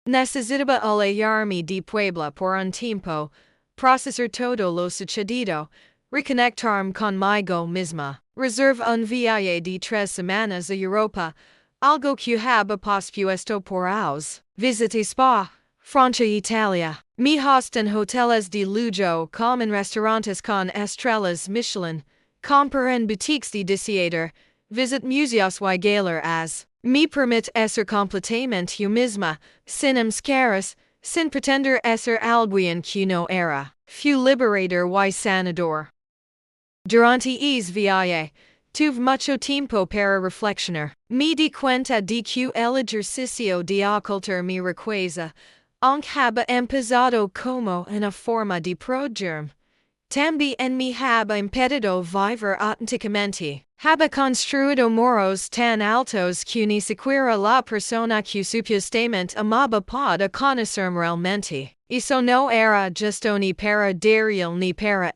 Necesitaba alejarme de Puebla por un tiempo, procesar todo lo sucedido, reconectarme conmigo misma. Reserve un viaje de 3 semanas a Europa, algo que había pospuesto por años. Visité Spa, Francia, Italia. Me host en hoteles de lujo, como en restaurantes con estrellas Michelin, comprar en boutiques de theater, visit museos y galerías. Me permite ser completamente yo misma, sin máscaras, sin pretender ser alguien que no era. Fue liberador y sanador. Durante ese viaje, tuve mucho tiempo para reflexionar. Me di cuenta de que el ejercicio de ocultar mi riqueza, aunque había empezado como una forma de protegerme, también me había impedido vivir auténticamente. Había construido muros tan altos que ni siquiera la persona que supuestamente amaba podía conocerme realmente. Eso no era justo ni para Daryl ni para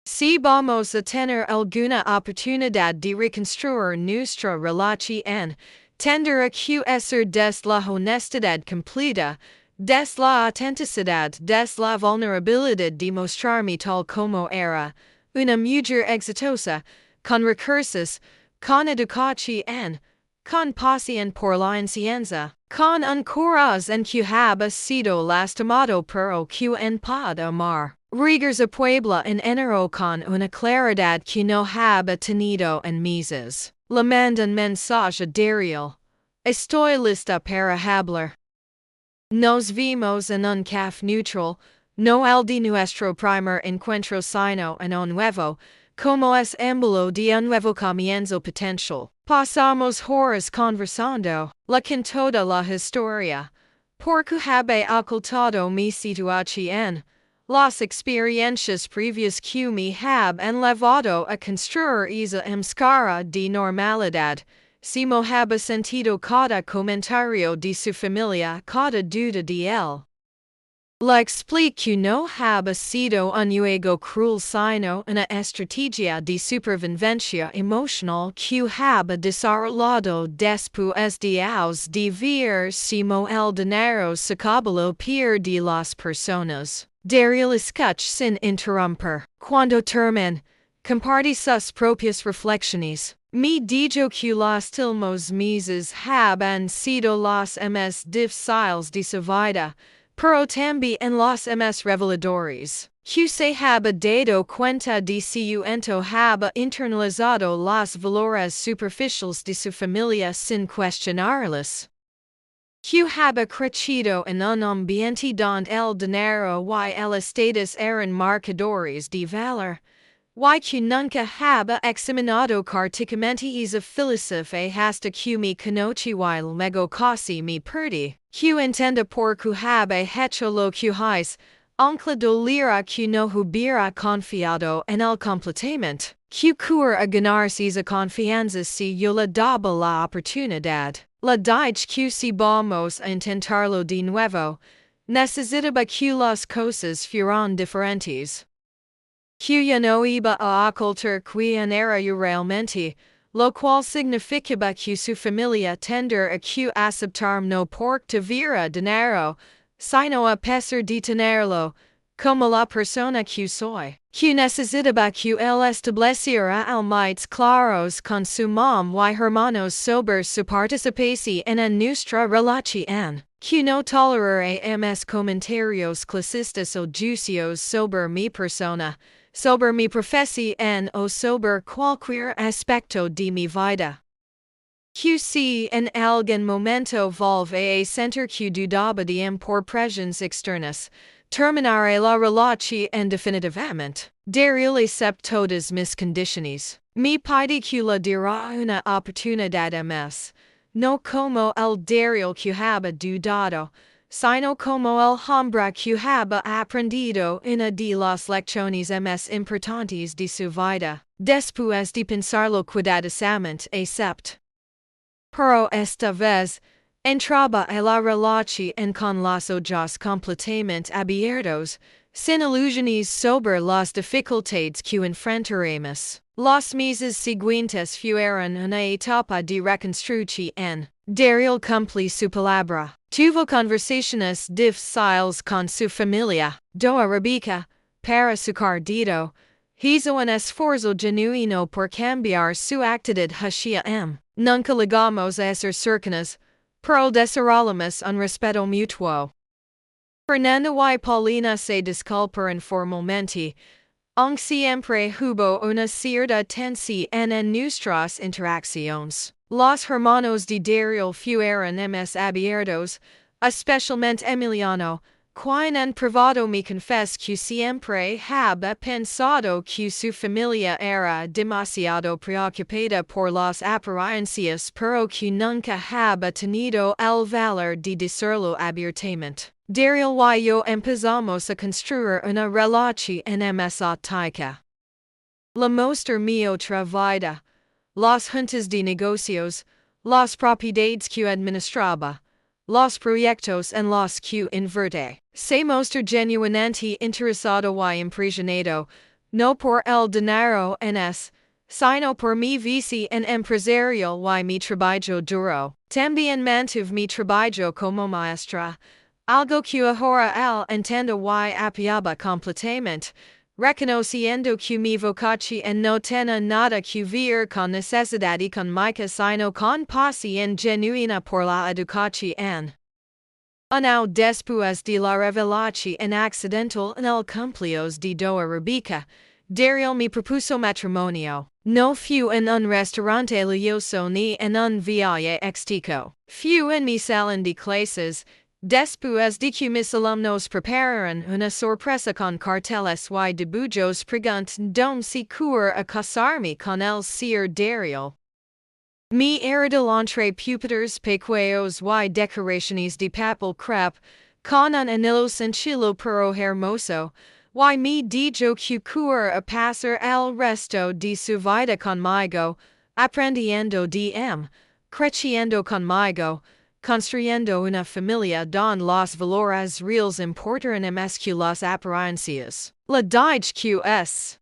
Si vamos a tener alguna oportunidad de reconstruir nuestra relación, tendrá que ser desde la honestidad completa, desde la autenticidad, desde la vulnerabilidad de mostrarme tal como era, una mujer exitosa, con recursos, con educación, con pasión por la enseñanza, con un corazón que había sido lastimado pero que en puede amar. Regreso a Puebla en enero con una claridad que no había tenido en meses. Le mando un mensaje a Daryl. Estoy lista para hablar. Nos vimos en un café neutral, no el de nuestro primer encuentro sino en un nuevo, como es émbolo de un nuevo comienzo potencial. Pasamos horas conversando, la con toda la historia, porque había ocultado mi situación. Las experiencias previas que me habían llevado a construir esa máscara de normalidad, si me había sentido cada comentario de su familia, cada duda de él. Le expliqué que no había sido un juego cruel sino una estrategia de supervivencia emocional que había desarrollado después de años de ver si el dinero se acabó de las personas. Daryl escuchó sin interrumpir. Cuando terminé, compartí sus propias reflexiones. Mi dijo que los tilmos meses haban sido los más difíciles de su vida, pero también los más reveladores. Que se haba dado cuenta de su ento haba internalizado los valores superficiales de su familia sin cuestionarlos. Que haba crecido en un ambiente donde el dinero y el estatus eran marcadores de valor. Y que nunca haba examinado críticamente esa filosofía hasta que me conocí y luego casi me perdí. Que entienda por que haba hecho lo que hice, aunque doliera que no hubiera confiado en el completamente. Que cura a ganarse esa confianza si yo le daba la oportunidad. La dije que si vamos a intentarlo de nuevo, necesitaba que las cosas fueran diferentes. Que ya no iba a ocultar quién era yo realmente, lo cual significaba que su familia tender a que aceptar no porque tuviera dinero, sino a pesar de tenerlo, como la persona que soy. Que necesitaba que él estableciera almights claros con su mam y hermanos sobre su participación en nuestra relación. Que no toleraré más comentarios clasistas o juicios sobre mi persona, sobre mi profesión o sobre cualquier aspecto de mi vida. Que si en algún momento volve a sentir que dudaba de por presiones externas, terminaré la relación definitivamente. Daryl acepta todas mis condiciones. Me pide que le dará una oportunidad más, no como el Daryl que haba dudado, sino como el hombre que haba aprendido una de las lecciones más importantes de su vida. Después de pensarlo cuidadosamente acepta. Pero esta vez, entraba a la relación con los ojos completamente abiertos, sin ilusiones sobre las dificultades que enfrentaremos. Los meses siguientes fueron una etapa de reconstrucción. Daryl cumplió su palabra. Tuvo conversaciones difíciles con su familia. Do a Rebecca, para su cardido, hizo un esfuerzo genuino por cambiar su actitud hacia Nunca llegamos a ser cercanos, pero desarrollamos un respeto mutuo. Fernando y Paulina se disculparon formalmente, aunque siempre hubo una cierta tensión en nuestras interacciones. Los hermanos de Daryl fueron más abiertos, especialmente Emiliano, quien en privado me confesó que siempre haba pensado que su familia era demasiado preocupada por las apariencias pero que nunca haba tenido el valor de decirlo abiertamente. Daryl y yo empezamos a construir una relación más auténtica. La mostra mi otra vida, las juntas de negocios, las propiedades que administraba, los proyectos en los que invertí. Se mostra genuinamente interesado y impresionado, no por el dinero sino por mi visión empresarial y mi trabajo duro. También mantuve mi trabajo como maestra, algo que ahora él entiende y apoyaba completamente, reconociendo que mi vocación no tiene nada que ver con necesidad económica sino con pasión genuina por la educación. Ano después de la revelación accidental en el cumpleaños de Doa Rebecca, Daryl me propuso matrimonio. No fue en un restaurante lujoso ni en un viaje exótico. Fue en mi salón de clases, después de que mis alumnos prepararon una sorpresa con carteles y dibujos preguntando si quería a casarme con el Sir Daryl. Mi era delante pupitres pequeños y decoraciones de papel crepe, con un anillo sencillo pero hermoso, y me dijo que quería a pasar el resto de su vida conmigo, aprendiendo de creciendo conmigo, construyendo una familia donde los valores reales importan más que las apariencias. La dije que es.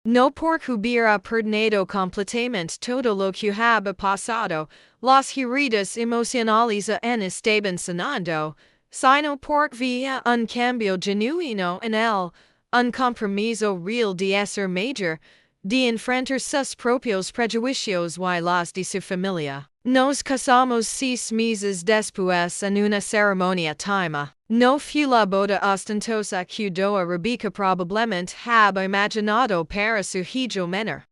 No porque hubiera perdido completamente todo lo que haba pasado, las heridas emocionales estaban sanando, sino porque veía un cambio genuino en él, un compromiso real de ser mayor, de enfrentar sus propios prejuicios y los de su familia. Nos casamos 6 meses después en una ceremonia tima. No fue la boda ostentosa que doa Rebecca probablemente hab imaginado para su hijo menor.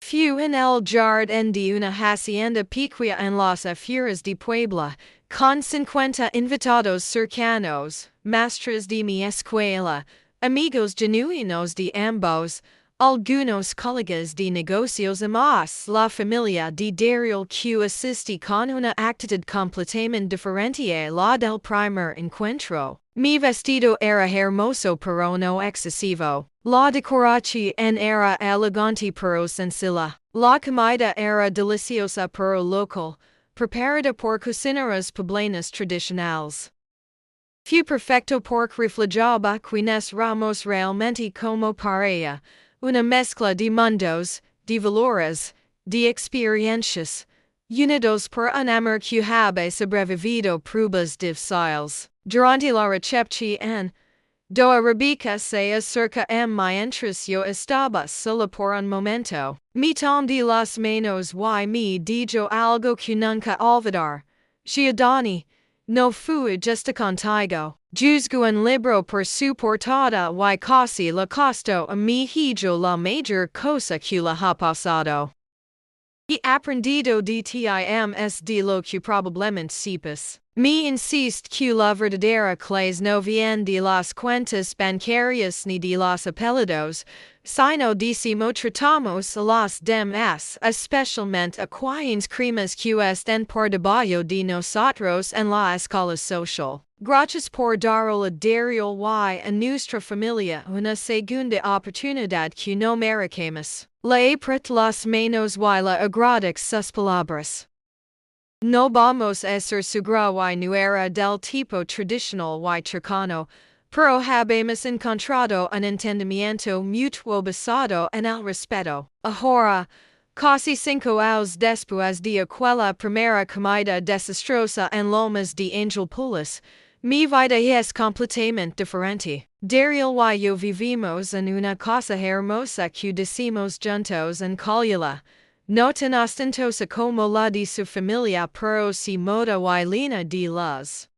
Fue en el jardín de una hacienda pequeña en las afueras de Puebla, con 50 invitados cercanos, maestros de mi escuela, amigos genuinos de ambos, algunos colegas de negocios y más la familia de Daryl que asistí con una actitud completamente diferente a la del primer encuentro. Mi vestido era hermoso pero no excesivo. La decoración era elegante pero sencilla. La comida era deliciosa pero local, preparada por cocineras poblanas tradicionales. Fue perfecto porque reflejaba quienes ramos realmente como pareja, una mezcla de mundos, de valores, de experiencias, unidos por un amor que habe sobrevivido pruebas difíciles. Durante la recepción, doa Rebecca se acerca mientras yo estaba sola por un momento. Me tomó de las manos y me dijo algo que nunca olvidar. Giovanni, no fui justa contigo. Juzgo un libro por su portada y casi le costó a mi hijo la mayor cosa que le ha pasado. He aprendido de tims de lo que probablemente sepas. Me insiste que la verdadera clase no viene de las cuentas bancarias ni de los apellidos, sino de cómo tratamos a los demás, especialmente a quienes creemos que están por debajo de nosotros en la escala social. Gracias por darlo a Daryl y a nuestra familia una segunda oportunidad que no merecemos. Le apret las manos y le agradezco sus palabras. No vamos a ser segura y no era del tipo tradicional y cercano, pero habemos encontrado un entendimiento mutuo basado en el respeto. Ahora, casi 5 años después de aquella primera comida desastrosa en Lomas de Angelpolis, mi vida es completamente diferente. Daryl y yo vivimos en una casa hermosa que decimos juntos en Colula, no tan ostentosa como la de su familia pero si moda y lina de las.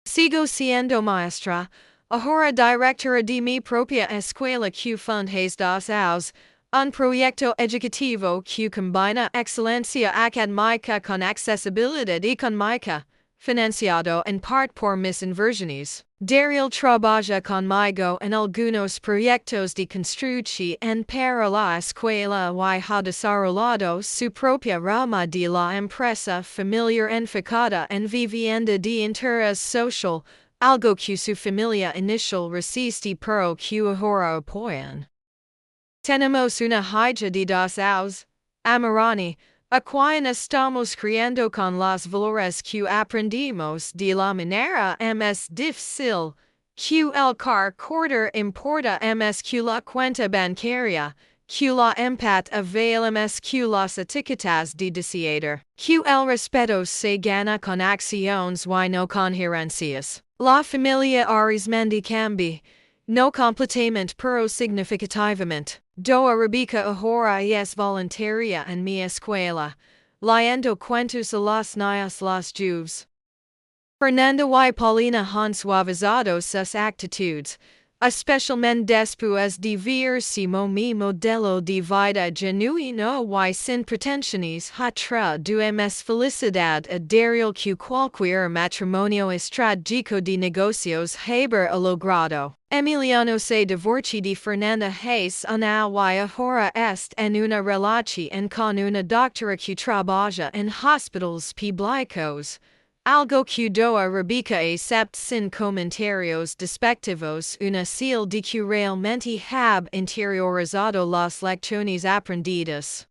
Sigo siendo maestra, ahora directora de mi propia escuela que fundes 2 años, un proyecto educativo que combina excelencia académica con accesibilidad económica, financiado en parte por mis inversiones. Daryl trabaja conmigo en algunos proyectos de construcción para la escuela y ha desarrollado su propia rama de la empresa familiar enfocada en vivienda de interés social, algo que su familia inicial resiste pero que ahora apoyan. Tenemos una hija de 2 años, Amarani, a quien estamos criando con los valores que aprendimos de la manera más difícil, que el corder importa más que la cuenta bancaria, que la empate vale más que las etiquetas de deseador, que el respeto se gana con acciones y no con herencias. La familia Arismendi cambia, no completamente pero significativamente. Doa Rebecca ahora es voluntaria en mi escuela, leyendo cuentos a los niños los jueves. Fernanda y Paulina han suavizado sus actitudes, especialmente después de ver cómo mi modelo de vida genuino y sin pretensiones ha traído más felicidad a Daryl que cualquier matrimonio estratégico de negocios haber logrado. Emiliano se divorció de Fernanda hace un año y ahora está en una relación con una doctora que trabaja en hospitales públicos. Algo que doa Rebecca acepta sin comentarios despectivos una señal de que realmente hab interiorizado las lecciones aprendidas.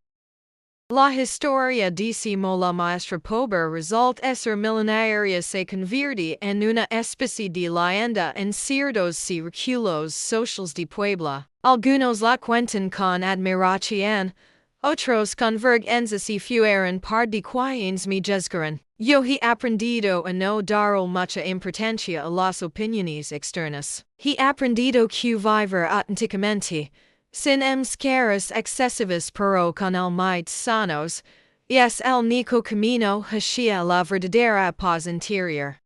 La historia decimo la maestra pobre resulta ser milenaria se convierte en una especie de leyenda en ciertos círculos sociales de Puebla. Algunos la cuentan con admiración, otros con vergüenza si fueran par de quienes me juzgaran. Yo he aprendido a no dar mucha importancia a las opiniones externas. He aprendido que vivir auténticamente, sin caras excessivas pero con el mites sanos, es el nico camino hacia la verdadera paz interior.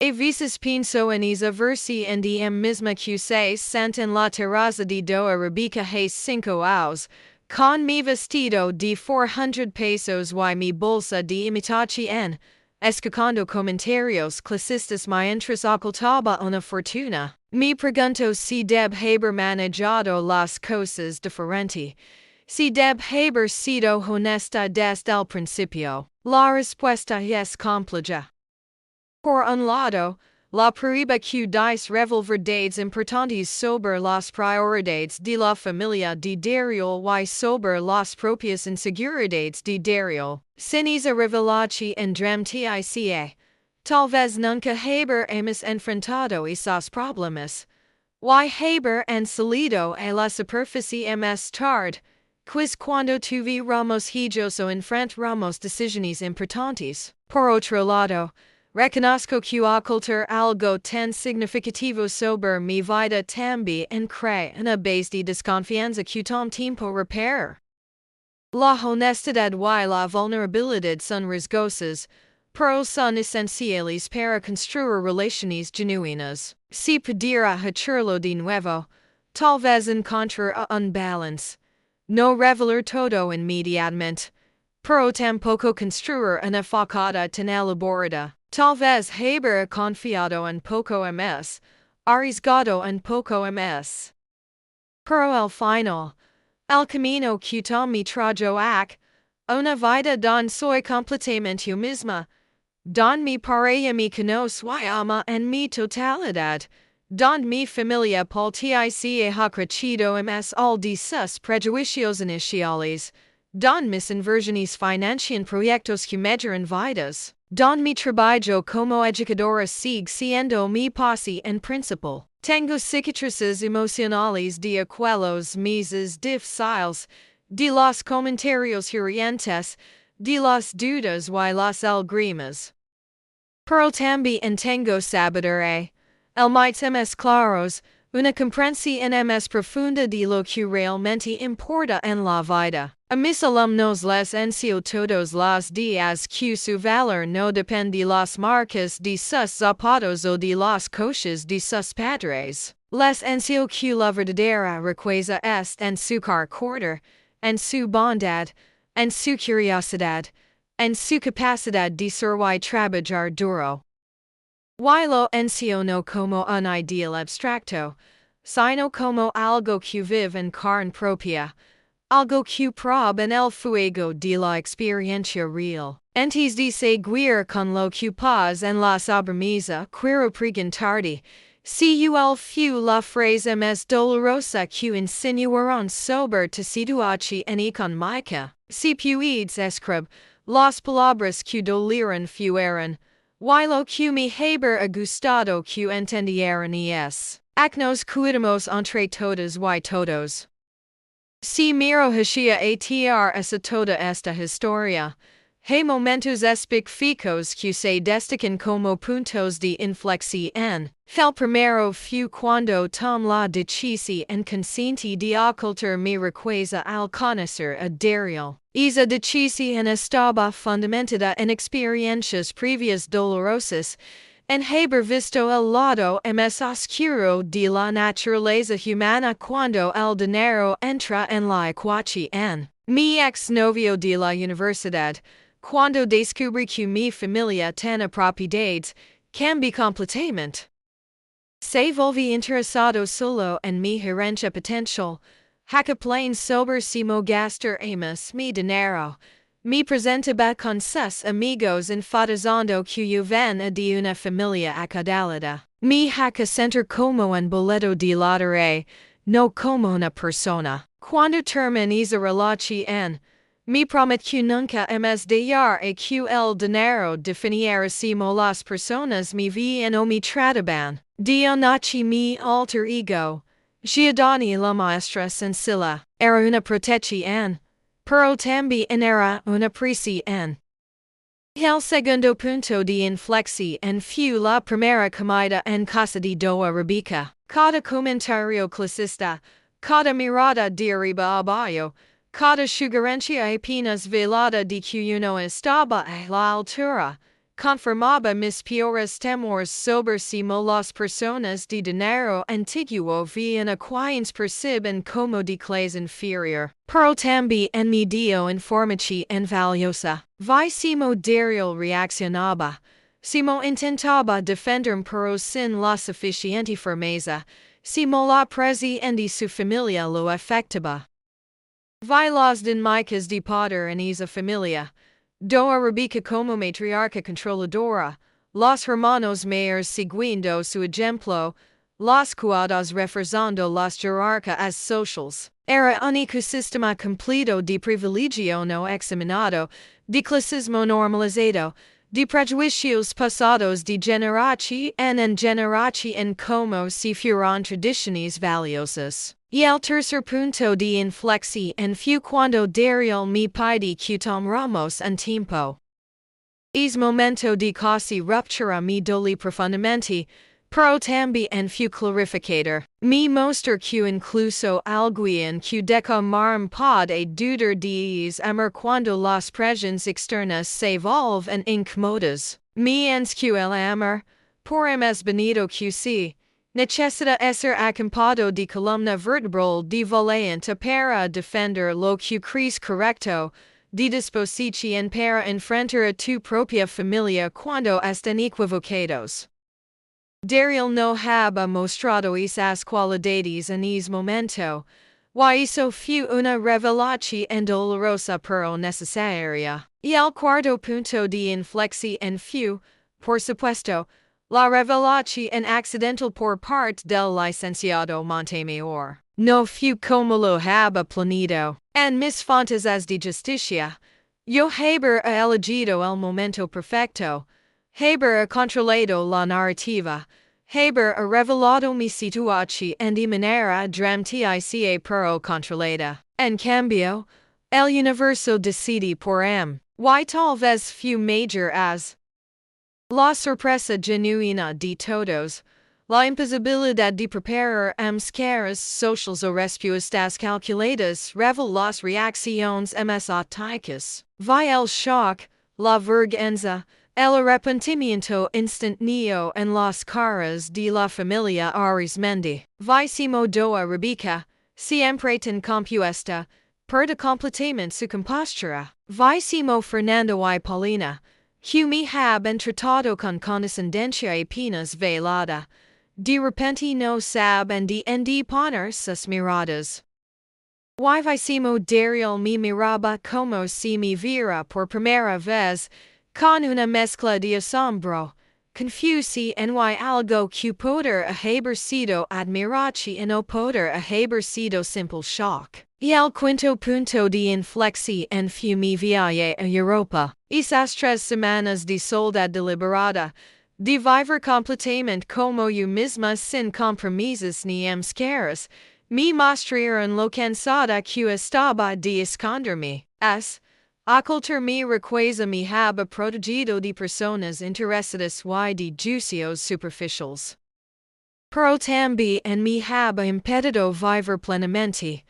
A veces pienso en esa versi en diem misma que se sent en la terraza de do arabica hace 5 años, con mi vestido de 400 pesos y mi bolsa de imitación, escuchando comentarios clasistas mientras ocultaba una fortuna. Me pregunto si deb haber manejado las cosas diferente. Si deb haber sido honesta desde el principio. La respuesta es compleja. Por un lado, la prueba que dice verdades importantes sobre las prioridades de la familia de Daryl y sobre las propias inseguridades de Daryl. Sin esa revelación en dramatica, tal vez nunca haber hemos enfrentado esos problemas. Y haber en salido a la superficie más tarde, quiz cuando tuviéramos hijos o enfrentamos decisiones importantes. Por otro lado, reconozco que ocultar algo tan significativo sobre mi vida también crea una base de desconfianza que tom tiempo reparar. La honestidad y la vulnerabilidad son riesgosas, pero son esenciales para construir relaciones genuinas. Si pudiera hacerlo de nuevo, tal vez encontrar un balance. No revelar todo inmediatamente, pero tampoco construir una facada tan elaborada. Tal vez haber confiado en poco más, arriesgado en poco más. Pero al final, el camino que tomé trajo una vida don soy completamente yo misma, don mi pareja me conoce y ama en mi totalidad, don mi familia política ha crecido más al de sus prejuicios iniciales, don mis inversiones financieras en proyectos que mejoran vidas. Don mi trabajo como educadora sigue siendo mi pase en principal. Tengo cicatrices emocionales de aquellos meses difíciles, de los comentarios hirientes, de las dudas y las lágrimas. Pero también tengo sabiduría, el más claros, una comprensión más profunda de lo que realmente importa en la vida. A mis alumnos les enseño todos los días que su valor no depende de las marcas de sus zapatos o de las coches de sus padres. Les enseño que la verdadera riqueza está en su carácter, en su bondad, en su curiosidad, en su capacidad de ser y trabajar duro. Y lo enseño no como un ideal abstracto, sino como algo que vive en carne propia, algo que proba en el fuego de la experiencia real. Antes de seguir con lo que pasa en la sobremesa, quiero preguntarte, si el fue la frase más dolorosa que insinuaron sobre tu situación económica. Si puedes escribir las palabras que dolieron fueron, y lo que me haber gustado que entendieran es, nos cuidamos entre todas y todos. Si miro hacia atrás a toda esta historia, hay momentos específicos que se destacan como puntos de inflexión. El primero fue cuando tomé la decisión consciente de ocultar mi riqueza al conocer a Daryl. Esa decisión estaba fundamentada en experiencias previas dolorosas, en haber visto el lado más oscuro de la naturaleza humana cuando el dinero entra en la ecuación. Mi ex-novio de la universidad, cuando descubrí que mi familia tenía propiedades, cambié completamente. Se volví interesado solo en mi herencia potencial, plain sobre si mo gastar más mi dinero. Me presentaba con sus amigos enfatizando que yo venía de una familia acadalada. Me sentir como un boleto de lotería, no como una persona. Cuando terminé esa relación, me prometió nunca más dar a que el dinero definiera si las personas me veían o me trataban. Dio nace mi alter ego. Giordani la maestra sencilla, era una protección, pero también era una prisión. El segundo punto de inflexión fue la primera comida en casa de Doa Rebeca. Cada comentario clasista, Cada mirada de arriba abajo, cada sugerencia apenas velada de que uno estaba a la altura, confirmaba mis peores temores sobre si las personas de dinero antiguo veían a quienes perciben como de clase inferior, pero también en mi dio información en valiosa. Vi simo Daryl reaccionaba. Simo intentaba defenderme pero sin la suficiente firmeza. Simo la presión de su familia lo afectaba. Vi las dinámicas de poder en esa familia. Do Arabica como matriarca controladora, los hermanos mayores siguiendo su ejemplo, los cuidados reforzando las jerarquías sociales. Era un ecosistema completo de privilegio no examinado, de clasismo normalizado, de prejuicios pasados de generación en generación como si fueran tradiciones valiosas. Y el tercer punto de inflexión fue cuando Daryl me pide que tomáramos un tiempo. Es momento de casi ruptura me dolí profundamente, pero también fue clarificador. Me mostró que incluso alguien que deja marm pod a dudar de es amor cuando las presiones externas se vuelven incómodas. Me ens que el amor, por más bonito que sea, necesita ser acompañado de columna vertebral de valente para defender lo que crees correcto, de disposición para enfrentar a tu propia familia cuando están equivocados. Daryl no había mostrado esas cualidades en ese momento, y eso fue una revelación dolorosa pero necesaria. Y el cuarto punto de inflexión fue, por supuesto, la revelación accidental por parte del licenciado Montemayor. No fue como lo había planeado. En mis fantasías de justicia, yo había elegido el momento perfecto, había controlado la narrativa, había revelado mi situación de manera dramática pero controlada. En cambio, el universo decide por mí, y tal vez fue mayor as la sorpresa genuina de todos, la imposibilidad de preparar caras sociales o respuestas calculadas reveló las reacciones hemisóticas. Vi el shock, la vergüenza, el arrepentimiento instantáneo en las caras de la familia Arizmendi. Vi simo do a Rebecca, siempre tan compuesta, perda completamente su compostura. Vi simo Fernando y Paulina, que me habían tratado con condescendencia apenas velada. De repente no saben de poner sus miradas. Y vi simo Daryl me miraba como si me viera por primera vez, con una mezcla de asombro, confusión y algo que poder haber sido admiración o poder haber sido simple shock. Y el quinto punto de inflexión fue mi viaje a Europa. Esas 3 semanas de soledad deliberada, de vivir completamente como yo misma sin compromisos ni máscaras, me mostraron lo cansada que estaba de esconderme. Ocultar mi riqueza me había protegido de personas interesadas y de juicios superficiales. Pero también me había impedido vivir plenamente,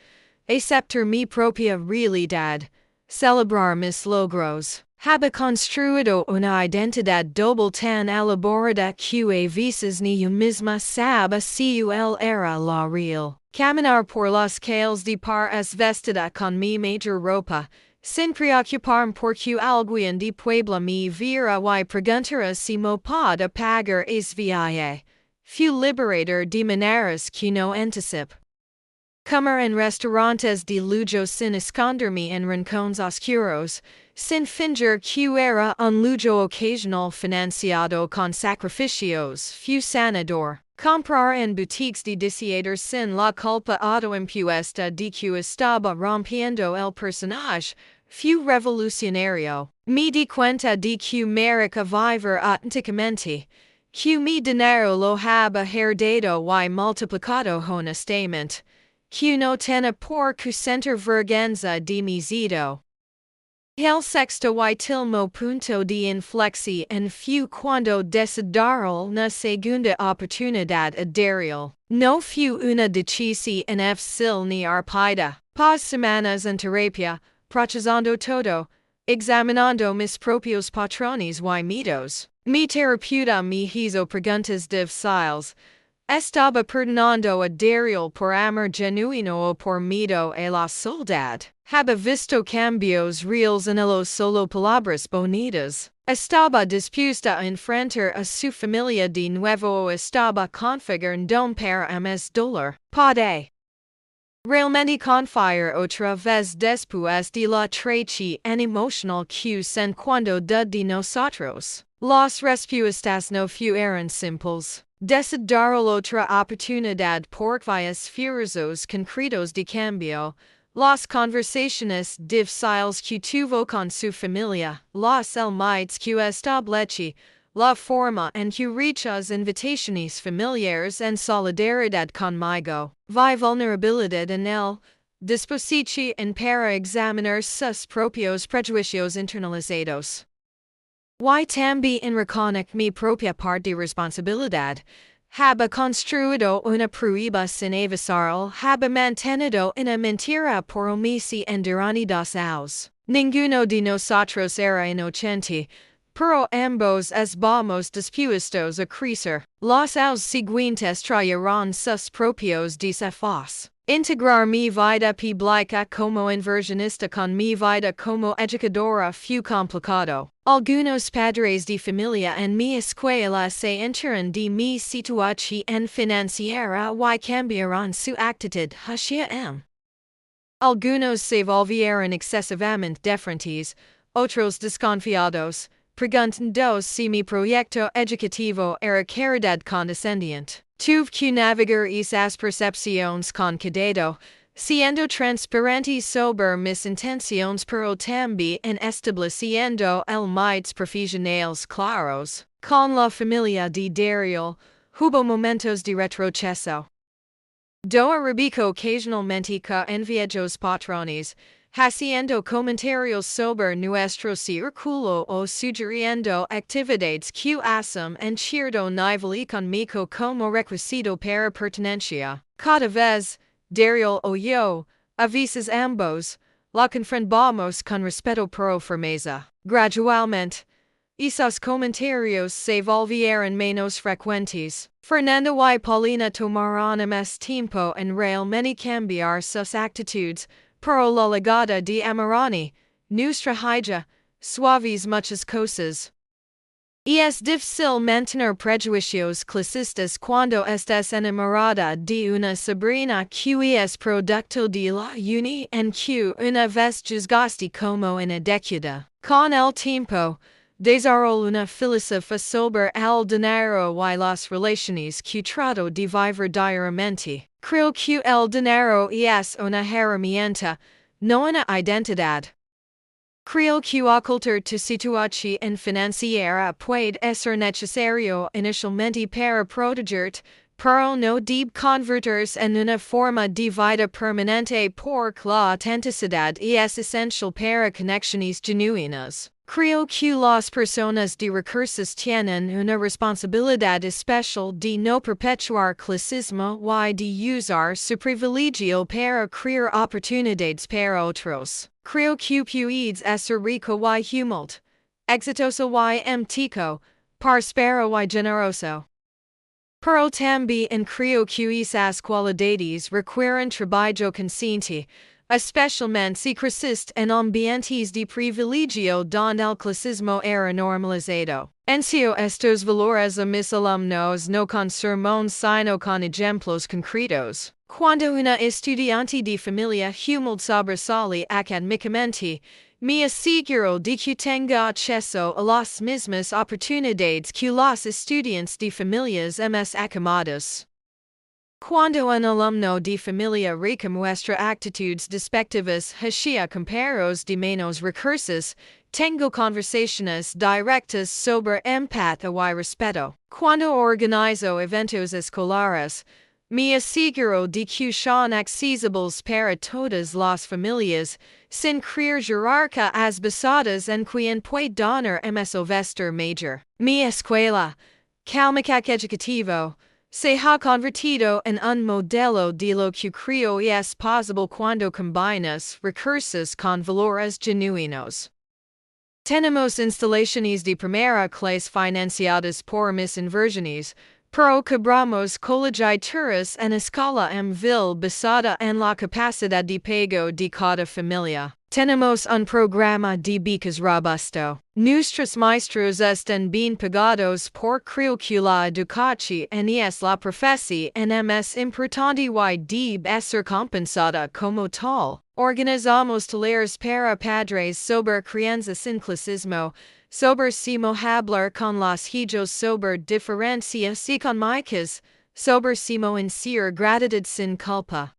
aceptar mi propia realidad, celebrar mis logros. Había construido una identidad doble tan elaborada que a veces ni yo misma sabía si él era la real. Caminar por las calles de par es vestida con mi mayor ropa, sin preocuparme porque alguien de Puebla me viera y preguntara si mo pod pagar es viaje. Fue liberador de maneras que no anticipo. Comer en restaurantes de lujo sin esconderme en rincones oscuros, sin fingir que era un lujo ocasional financiado con sacrificios, fue sanador. Comprar en boutiques de disiader sin la culpa autoimpuesta de que estaba rompiendo el personaje, fue revolucionario. Me di cuenta de que merece vivir auténticamente, que mi dinero lo había heredado y multiplicado honestamente, que no tenía por qué sentir vergüenza de mi éxito. El sexto y último punto de inflexión fue cuando decidieron una segunda oportunidad a Daryl. No fu una decisi en sil ni arpida. Paz semanas en terapia, procesando todo, examinando mis propios patrones y mitos. Mi terapeuta me hizo preguntas difíciles. Estaba perdonando a Daryl por amor genuino o por miedo a la soledad. Había visto cambios reales en él solo palabras bonitas. Estaba dispuesta a enfrentar a su familia de nuevo o estaba configurando para más dolor. Pode realmente confiar otra vez después de la traición emocional que se cuando de nosotros. Las respuestas no fueron simples. Decidieron otra oportunidad por vías furiosos concretos de cambio. Las conversaciones difíciles que tuvo con su familia, los límites que establecí, la forma en que rechazó invitaciones familiares en solidaridad conmigo, vi vulnerabilidad en él, disposición en para examinar sus propios prejuicios internalizados. Y también reconoce mi propia parte de responsabilidad. Había construido una prueba sin avisarlo, había mantenido una mentira por omisión durante 2 años. Ninguno de nosotros era inocente, pero ambos estábamos dispuestos a crecer. Los años siguientes trajeron sus propios desafíos. Integrar mi vida pública como inversionista con mi vida como educadora fue complicado. Algunos padres de familia en mi escuela se enteran de mi situación financiera y cambiaron su actitud hacia mí. Algunos se volvieron excesivamente deferentes, otros desconfiados, preguntando si mi proyecto educativo era caridad condescendiente. Tuve que navegar esas percepciones con cuidado, siendo transparente sobre mis intenciones pero también estableciendo límites profesionales claros. Con la familia de Daryl, hubo momentos de retroceso. Do arabico ocasionalmente con enviejos patrones, haciendo comentarios sobre nuestro círculo o sugiriendo actividades que hacen en cierto nivel económico como requisito para pertenencia. Cada vez, Daryl o yo, a veces ambos, la confrontamos con respeto pero firmeza. Gradualmente, esos comentarios se volvieron menos frecuentes. Fernando y Paulina tomaron más tiempo en realmente cambiar sus actitudes, pero la llegada de Amarani, nuestra hija, suaves muchas cosas. Y es difícil mantener prejuicios clasistas cuando estás enamorada de una sobrina que es producto de la unión en que una vez juzgaste como inadecuada. Con el tiempo, desarrolló una filosofía sobre el dinero y las relaciones que trato de vivir diariamente. Creo que el dinero es una herramienta, no una identidad. Creo que ocultar tu situación financiera puede ser necesario inicialmente para protegerte, pero no debe convertirse en una forma de vida permanente porque la autenticidad es esencial para conexiones genuinas. Creo que las personas de recursos tienen una responsabilidad especial de no perpetuar clasismo y de usar su privilegio para crear oportunidades para otros. Creo que puedes ser rico y humilde, exitoso y empático, próspero y generoso. Pero también creo que esas cualidades requieren trabajo consciente, especialmente si creciste en ambientes de privilegio donde el clasismo era normalizado. Enseño estos valores a mis alumnos no con sermones sino con ejemplos concretos. Cuando una estudiante de familia humilde sobresale académicamente, me aseguro de que tenga acceso a las mismas oportunidades que los estudiantes de familias más acomodadas. Cuando un alumno de familia rica muestra actitudes despectivas hacia compañeros de menos recursos, tengo conversaciones directas sobre empatía y respeto. Cuando organizo eventos escolares, me aseguro de que son accesibles para todas las familias, sin crear jerarquías basadas en quien puede donar más o vestir mayor. Mi escuela, Calmacac Educativo, Se ha convertido en un modelo de lo que creo es posible cuando combinas recursos con valores genuinos. Tenemos instalaciones de primera clase financiadas por mis inversiones, pero cobramos colegiaturas en escala vil basada en la capacidad de pago de cada familia. Tenemos un programa de becas robusto. Nuestros maestros están bien pagados por creo que la educación es la profesión es importante y debe ser compensada como tal. Organizamos talleres para padres sobre crianza sin clasismo, sobre cómo hablar con los hijos sobre diferencias económicas, sobre cómo enseñar gratitud sin culpa.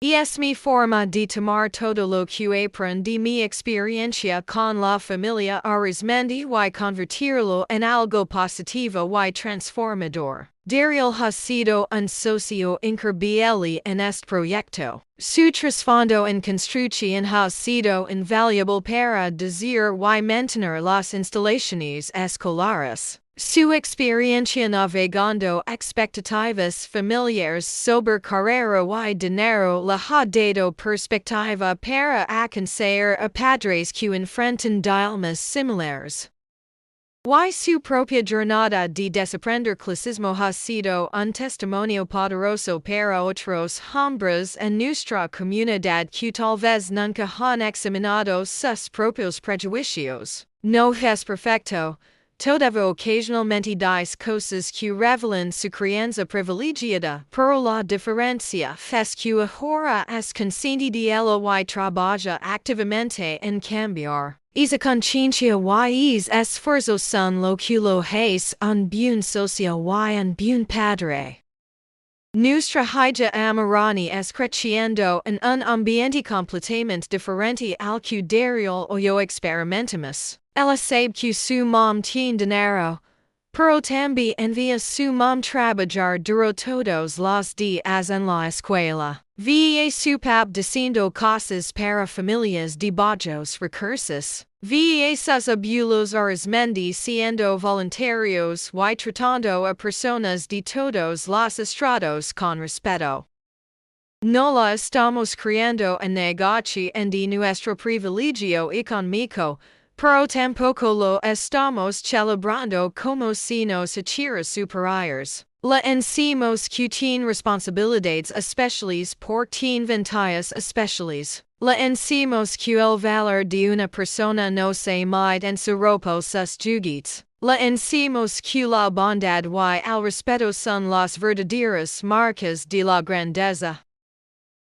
Es mi forma de tomar todo lo que aprendí mi experiencia con la familia arismendi y convertirlo en algo positivo y transformador. Daryl ha sido un socio increíble en este proyecto. Su trasfondo en construcción ha sido invaluable para decir y mantener las instalaciones escolares. Su experiencia navegando expectativas familiares sobre carrera y dinero le ha dado perspectiva para aconsejar a padres que enfrentan dilemas similares. Y su propia jornada de desaprender clasismo ha sido un testimonio poderoso para otros hombres en nuestra comunidad que tal vez nunca han examinado sus propios prejuicios. No es perfecto. Todavía ocasionalmente dice cosas que revelan su crianza privilegiada, pero la diferencia es que ahora es consciente de ello y trabaja activamente en cambiar. Esa conciencia y esfuerzo son lo que lo hace un buen socio y un buen padre. Nuestra hija Amarani es creciendo en un ambiente completamente diferente al que Daryl o yo experimentamos. Ella sabe que su mom tiene dinero, pero también envía su mom trabajar duro todos los días en la escuela. Ve su pap diciendo cosas para familias de bajos recursos. Ve sus abuelos arismendi siendo voluntarios y tratando a personas de todos los estratos con respeto. No la estamos criando en negocio en de nuestro privilegio económico, pero tampoco lo estamos celebrando como si nos hiciera superiores. La encimos que tiene responsabilidades especiales por tiene ventajas especiales. La encimos que el valor de una persona no se mide en su ropa sus juguetes. La encimos que la bondad y el respeto son las verdaderas marcas de la grandeza.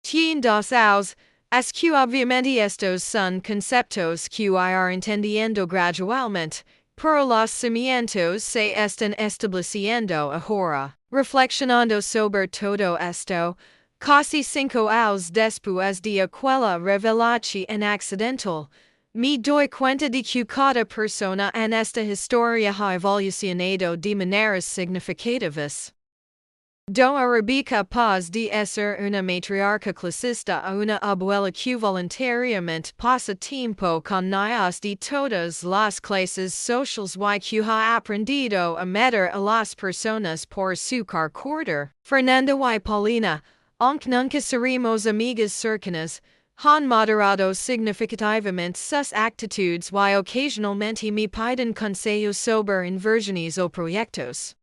Tiene dos aos. Es que obviamente estos son conceptos que ir entendiendo gradualmente, pero los cimientos se están estableciendo ahora. Reflexionando sobre todo esto, casi 5 años después de aquella revelación accidental, me doy cuenta de que cada persona en esta historia ha evolucionado de maneras significativas. Do era capaz de ser una matriarca clasista a una abuela que voluntariamente pasa tiempo con niños de todas las clases sociales y que ha aprendido a meter a las personas por su carácter. Fernanda y Paulina, aunque nunca seremos amigas cercanas, han moderado significativamente sus actitudes y ocasionalmente me piden consejos sobre inversiones o proyectos.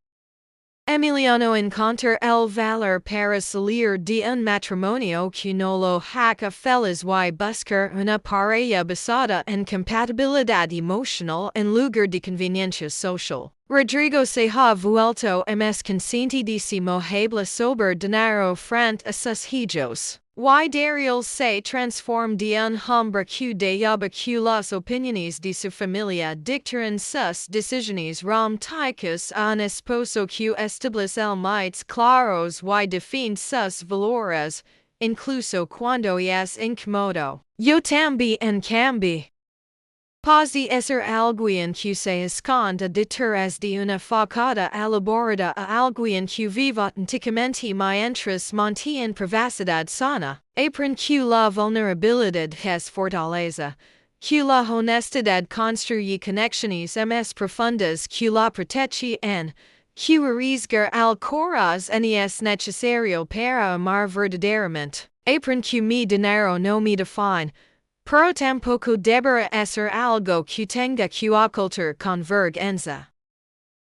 Emiliano encontró el valor para salir de un matrimonio que no lo haga feliz y buscar una pareja basada en compatibilidad emocional en lugar de conveniencia social. Rodrigo se ha vuelto más consciente de si habla sobre dinero frente a sus hijos. Y Daryl se transforma de un hombre que dejaba que las opiniones de su familia dictaran sus decisiones románticas a un esposo que establece límites claros y define sus valores, incluso cuando es incómodo. Yo también cambié. Paz de ser alguien que se esconde detrás de una facada elaborada a alguien que vive auténticamente mientras mantiene privacidad sana. Aprende que la vulnerabilidad es fortaleza, que la honestidad construye conexiones más profundas que la protección, que arriesgar al coraz es necesario para amar verdaderamente. Apren que mi dinero no me define, pero tampoco deberá ser algo que tenga que ocultar con vergüenza.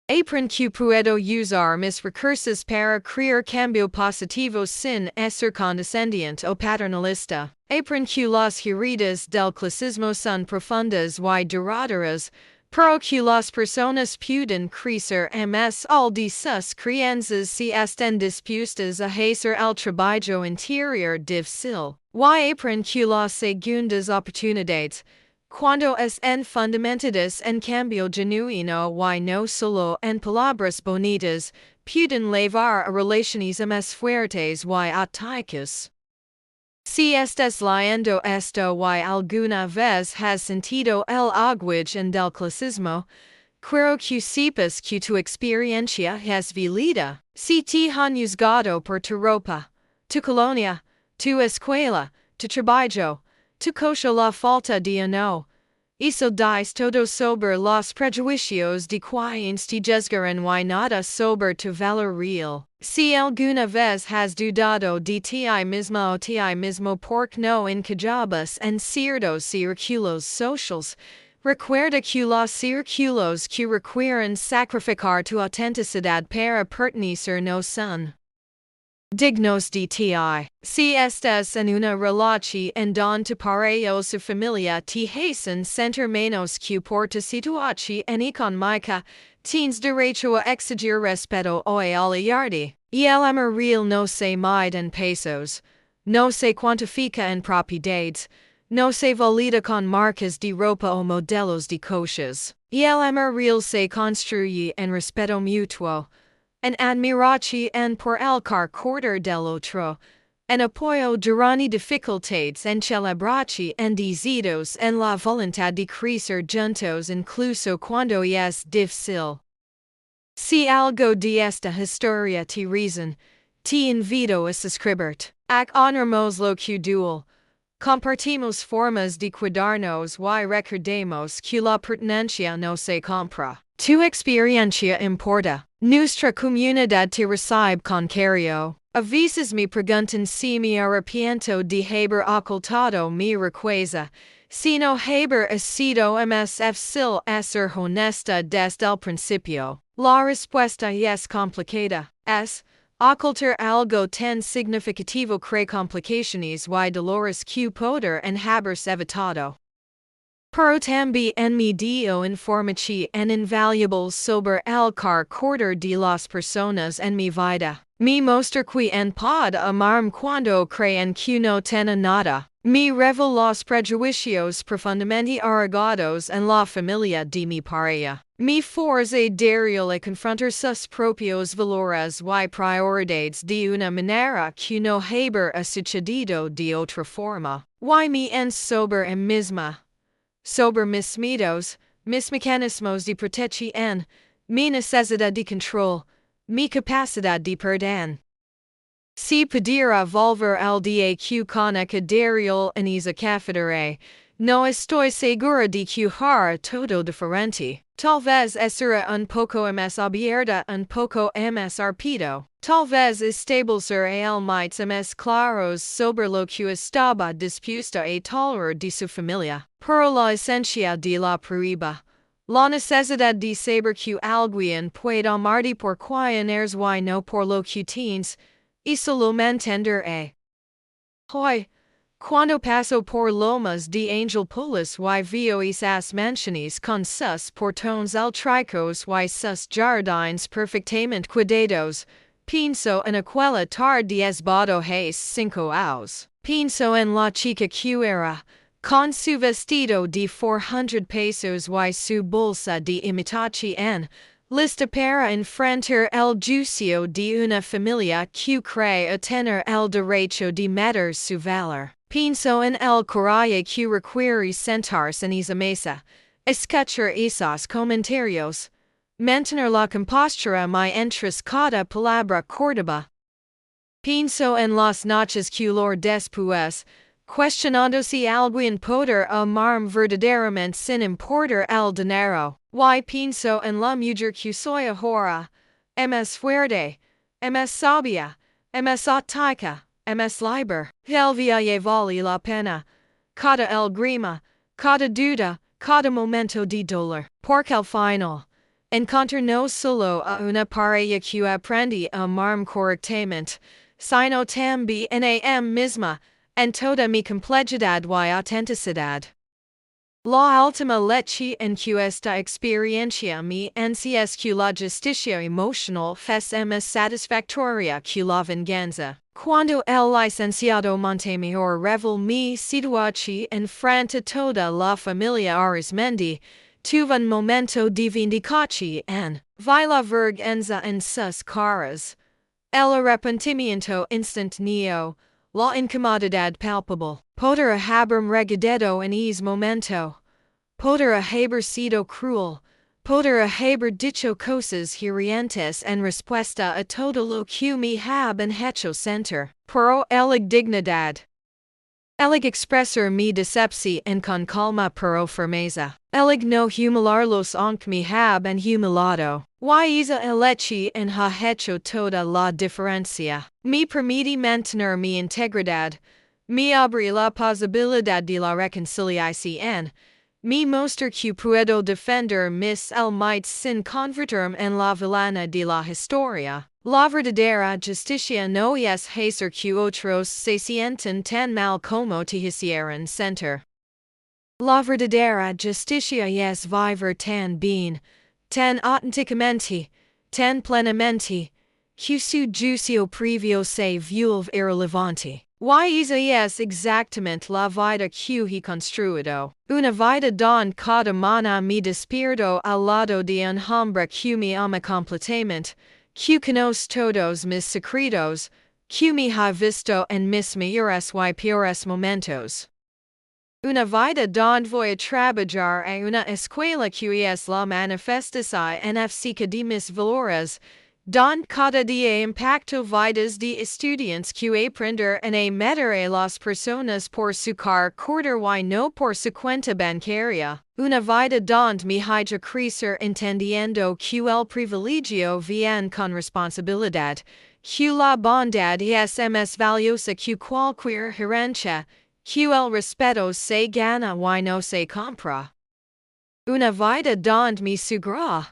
Apren que puedo usar mis recursos para crear cambio positivo sin ser condescendiente o paternalista. Apren que las heridas del clasismo son profundas y duraderas, pero que las personas pueden crecer más al de sus crianzas si están dispuestas a hacer el trabajo interior difícil. Y apren que las segundas oportunidades, cuando es en fundamentadas en cambio genuino y no solo en palabras bonitas, pueden llevar a relaciones más fuertes y auténticas. Si estás leyendo esto y alguna vez has sentido el aguijón del clasismo, quiero que sepas que tu experiencia es válida. Si te han juzgado por tu ropa, tu colonia, tu escuela, tu trabajo, tu coche la falta de uno, eso dice todo sobre los prejuicios de quienes te juzgaron y nada sobre tu valor real. Si alguna vez has dudado de ti mismo o ti mismo porque no encajabas en ciertos círculos sociales, recuerda que los círculos que requieren sacrificar tu autenticidad para pertenecer no son dignos de ti. Si estás en una relación en donde para o su familia te hacen sentir menos que por tu situación económica, tienes derecho a exigir respeto o aliarte. Y el amor real no se mide en pesos, no se cuantifica en propiedades, no se valida con marcas de ropa o modelos de coches. Y el amor real se construye en respeto mutuo, en admiración por el carácter del otro, en apoyo durante dificultades, en celebración decididos en la voluntad de crecer juntos incluso cuando es difícil. Si algo de esta historia te resuena, te invito a suscribirte. Ac honoremos lo que duele. Compartimos formas de cuidarnos y recordemos que la pertenencia no se compra. Tu experiencia importa. Nuestra comunidad te recibe con cariño. A veces me preguntan si me arrepiento de haber ocultado mi riqueza, si no haber sido más fácil ser honesta desde el principio. La respuesta es complicada. Ocultar algo tan significativo crea complicaciones y dolores que poder en haberse evitado. Pero también me dio información invaluable sobre el carácter de las personas en mi vida. Me mostró que en pod amarme cuando creen que no tienen nada. Me reveló los prejuicios profundamente arraigados en la familia de mi pareja. Me forcé darío a confrontar sus propios valores y prioridades de una manera que no haber sucedido de otra forma. Y me en sobre misma. Sobre mis miedos, mis mecanismos de protección, mi necesidad de control, mi capacidad de perdón. Si pudiera volver al día que conozco Daryl en esa cafetería, no estoy segura de que hará todo diferente. Tal vez será un poco más abierta, un poco más rápido. Tal vez establecerá el más claros sobre lo que estaba dispuesta a tolerar de su familia. Pero la esencia de la prueba, la necesidad de saber que alguien puede amarte por quien eres y no por lo que tienes, eso lo mantendrá. Hoy, cuando paso por lomas de Angelpolis y veo esas mansiones con sus portones altricos y sus jardines perfectamente cuidados, pienso en aquella tarde esbado hace 5 años. Pienso en la chica que era, con su vestido de 400 pesos y su bolsa de imitación, lista para enfrentar el juicio de una familia que cree tener el derecho de medir su valor. Pienso en el coraje que requiere sentarse en esa mesa, escuchar esos comentarios, mantener la compostura mientras cada palabra cortaba. Pienso en las noches que después, cuestionando si alguien poder amarme verdaderamente sin importar el dinero. Y pienso en la mujer que soy ahora, ms fuerte, ms sabia, ms atica, ms liber, el via vale la pena, cada el grima, cada duda, cada momento de dolor, porque al final, encontró no solo a una pareja que aprendi a amarme correctamente, sino también a mí misma, en toda mi complejidad y autenticidad. La última leche en que esta experiencia me ansias que la justicia emocional es más satisfactoria que la venganza. Cuando el licenciado Montemayor reveló mi situación en frente toda la familia Arizmendi, tuve un momento de vindicación, vi la vergüenza en sus caras, el arrepentimiento instantáneo, la incomodidad palpable. Poder haberme regadado en ese momento. Poder haber sido cruel. Poder haber dicho cosas hirientes en respuesta a todo lo que me habían hecho sentir. Pero elig dignidad. Elig expresar mi decepción con calma pero firmeza. Elig no humilarlos aunque me habían humilado. Y esa eleche en ha hecho toda la diferencia. Me permite mantener mi integridad. Me abre la posibilidad de la reconciliación. Me mostra que puedo defender mis almights sin convertirme en la villana de la historia. La verdadera justicia no es hacer que otros se sientan tan mal como te hicieron sentir. La verdadera justicia es vivir tan bien, tan auténticamente, tan plenamente, que su juicio previo se vuelve irrelevante. Y esa es exactamente la vida que he construido. Una vida donde cada mañana me despierto al lado de un hombre que me ama completamente, que conoce todos mis secretos, que me ha visto en mis mejores y peores momentos. Una vida donde voy a trabajar a una escuela que es la manifestación física de mis valores, donde cada día impacto vidas de estudiantes que aprender a meter a las personas por su corder y no por su cuenta bancaria. Una vida donde me haya crecer entendiendo que el privilegio viene con responsabilidad, que la bondad es más valiosa que cualquier herencia, que el respeto se gana y no se compra. Una vida donde me sugra,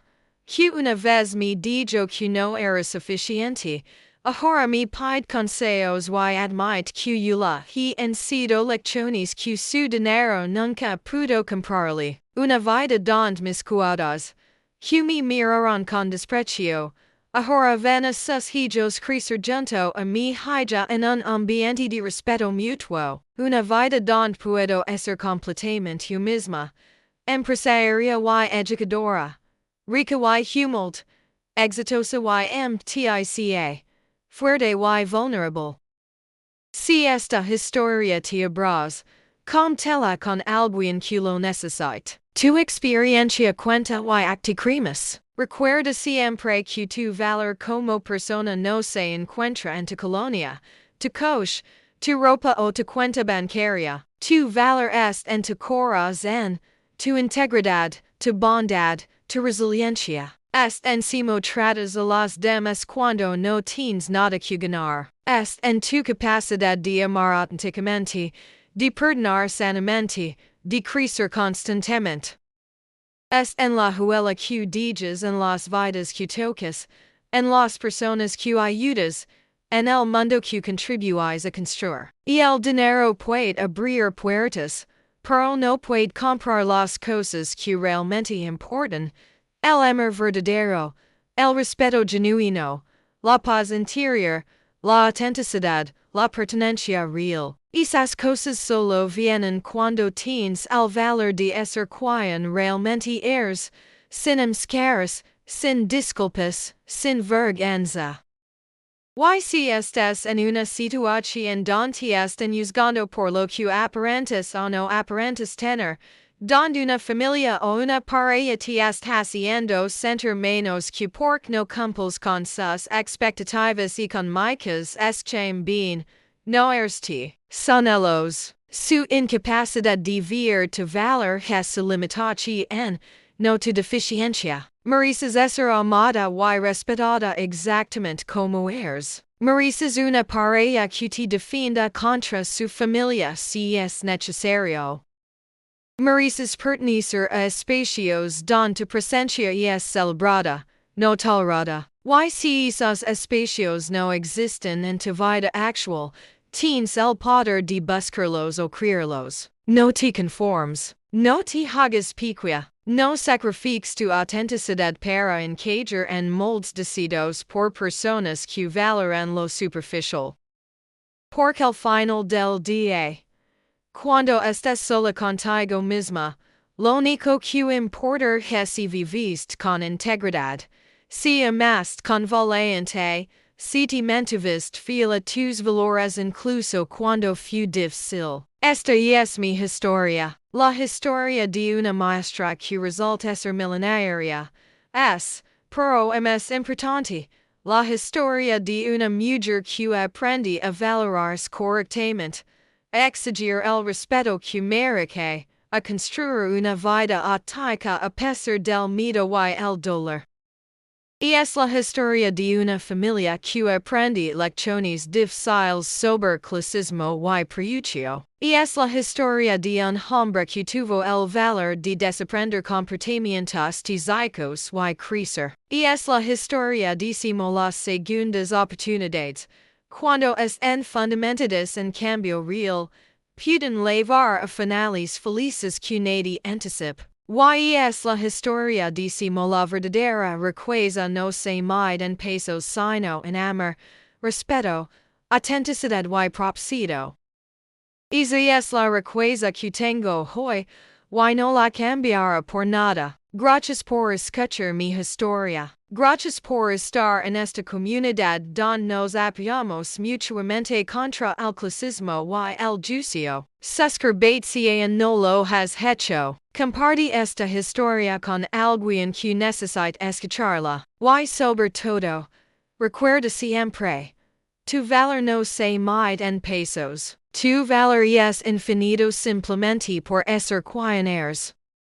que una vez me dijo que no era suficiente, ahora me pide consejos y admite que yo le he sido lecciones que su dinero nunca pudo comprarle. Una vida donde mis cuidados, que me miraron con desprecio, ahora ven a sus hijos crecer junto a mi hija en un ambiente de respeto mutuo. Una vida donde puedo ser completamente yo misma, empresaria y educadora, rica y humilde, exitosa y mtica, fuerte y vulnerable. Si esta historia te abraza, comptela con alguien que lo necesite. Tu experiencia cuenta y acti cremas. Recuerda siempre que tu valor como persona no se encuentra en tu colonia, tu coche, tu ropa o tu cuenta bancaria. Tu valor es en tu corazón, tu integridad, tu bondad, tu resiliencia. Es encima tratas a las demás cuando no tienes nada que ganar. Es en tu capacidad de amar auténticamente, de perdonar sanamente, de crecer constantemente. Es en la huella que dejas en las vidas que tocas, en las personas que ayudas, en el mundo que contribuyes a construir. Y el dinero puede abrir puertas, pero no puede comprar las cosas que realmente importan, el amor verdadero, el respeto genuino, la paz interior, la autenticidad, la pertenencia real. Esas cosas solo vienen cuando tienes el valor de ser quien realmente eres, sin máscaras, sin disculpas, sin vergüenza. Y si estás en una situación donde están juzgando por lo que aparentas o no aparentas tener, donde una familia o una pareja te está haciendo sentir menos que porque no cumples con sus expectativas económicas bien, no eres ti, son ellos. Su incapacidad de ver tu valor es su limitación, no tu deficiencia. Mereces ser amada y respetada exactamente como eres. Mereces una pareja que te defienda contra su familia si es necesario. Mereces pertenecer a espacios donde tu presencia es celebrada, no tolerada. Y si esos espacios no existen en tu vida actual, tienes el poder de buscarlos o crearlos. No te conformes. No te hagas pequeña. No sacrifiques tu autenticidad para encajar en moldes decididos por personas que valoran lo superficial. Porque al final del día, cuando estás sola contigo misma, lo único que importa es si viviste con integridad, si amaste con valiente, si te mantuviste fiel a tus valores incluso cuando fue difícil. Esta es mi historia, la historia de una maestra que resulta ser milenaria. Pero es importante, la historia de una mujer que aprende a valorarse correctamente, a exigir el respeto que merece, a construir una vida auténtica a pesar del miedo y el dolor. Y es la historia de una familia que aprende lecciones difíciles sobre clasismo y prejuicio. Y es la historia de un hombre que tuvo el valor de desaprender comportamientos tóxicos y crecer. Y es la historia de las segundas oportunidades, cuando en fundamentadas en cambio real, pueden llevar a finales felices que nadie anticipa. Y es la historia de la verdadera riqueza no se mide en pesos sino en amor, respeto, autenticidad y propósito. Esa es la riqueza que tengo hoy, y no la cambiaré por nada. Gracias por escuchar mi historia. Gracias por estar en esta comunidad donde nos apoyamos mutuamente contra el clasismo y el juicio. Suscríbete si no lo has hecho. Comparte esta historia con alguien que necesite escucharla. Y sobre todo, recuerda siempre, tu valor no se mide en pesos. Tu valor es infinito simplemente por ser quien eres.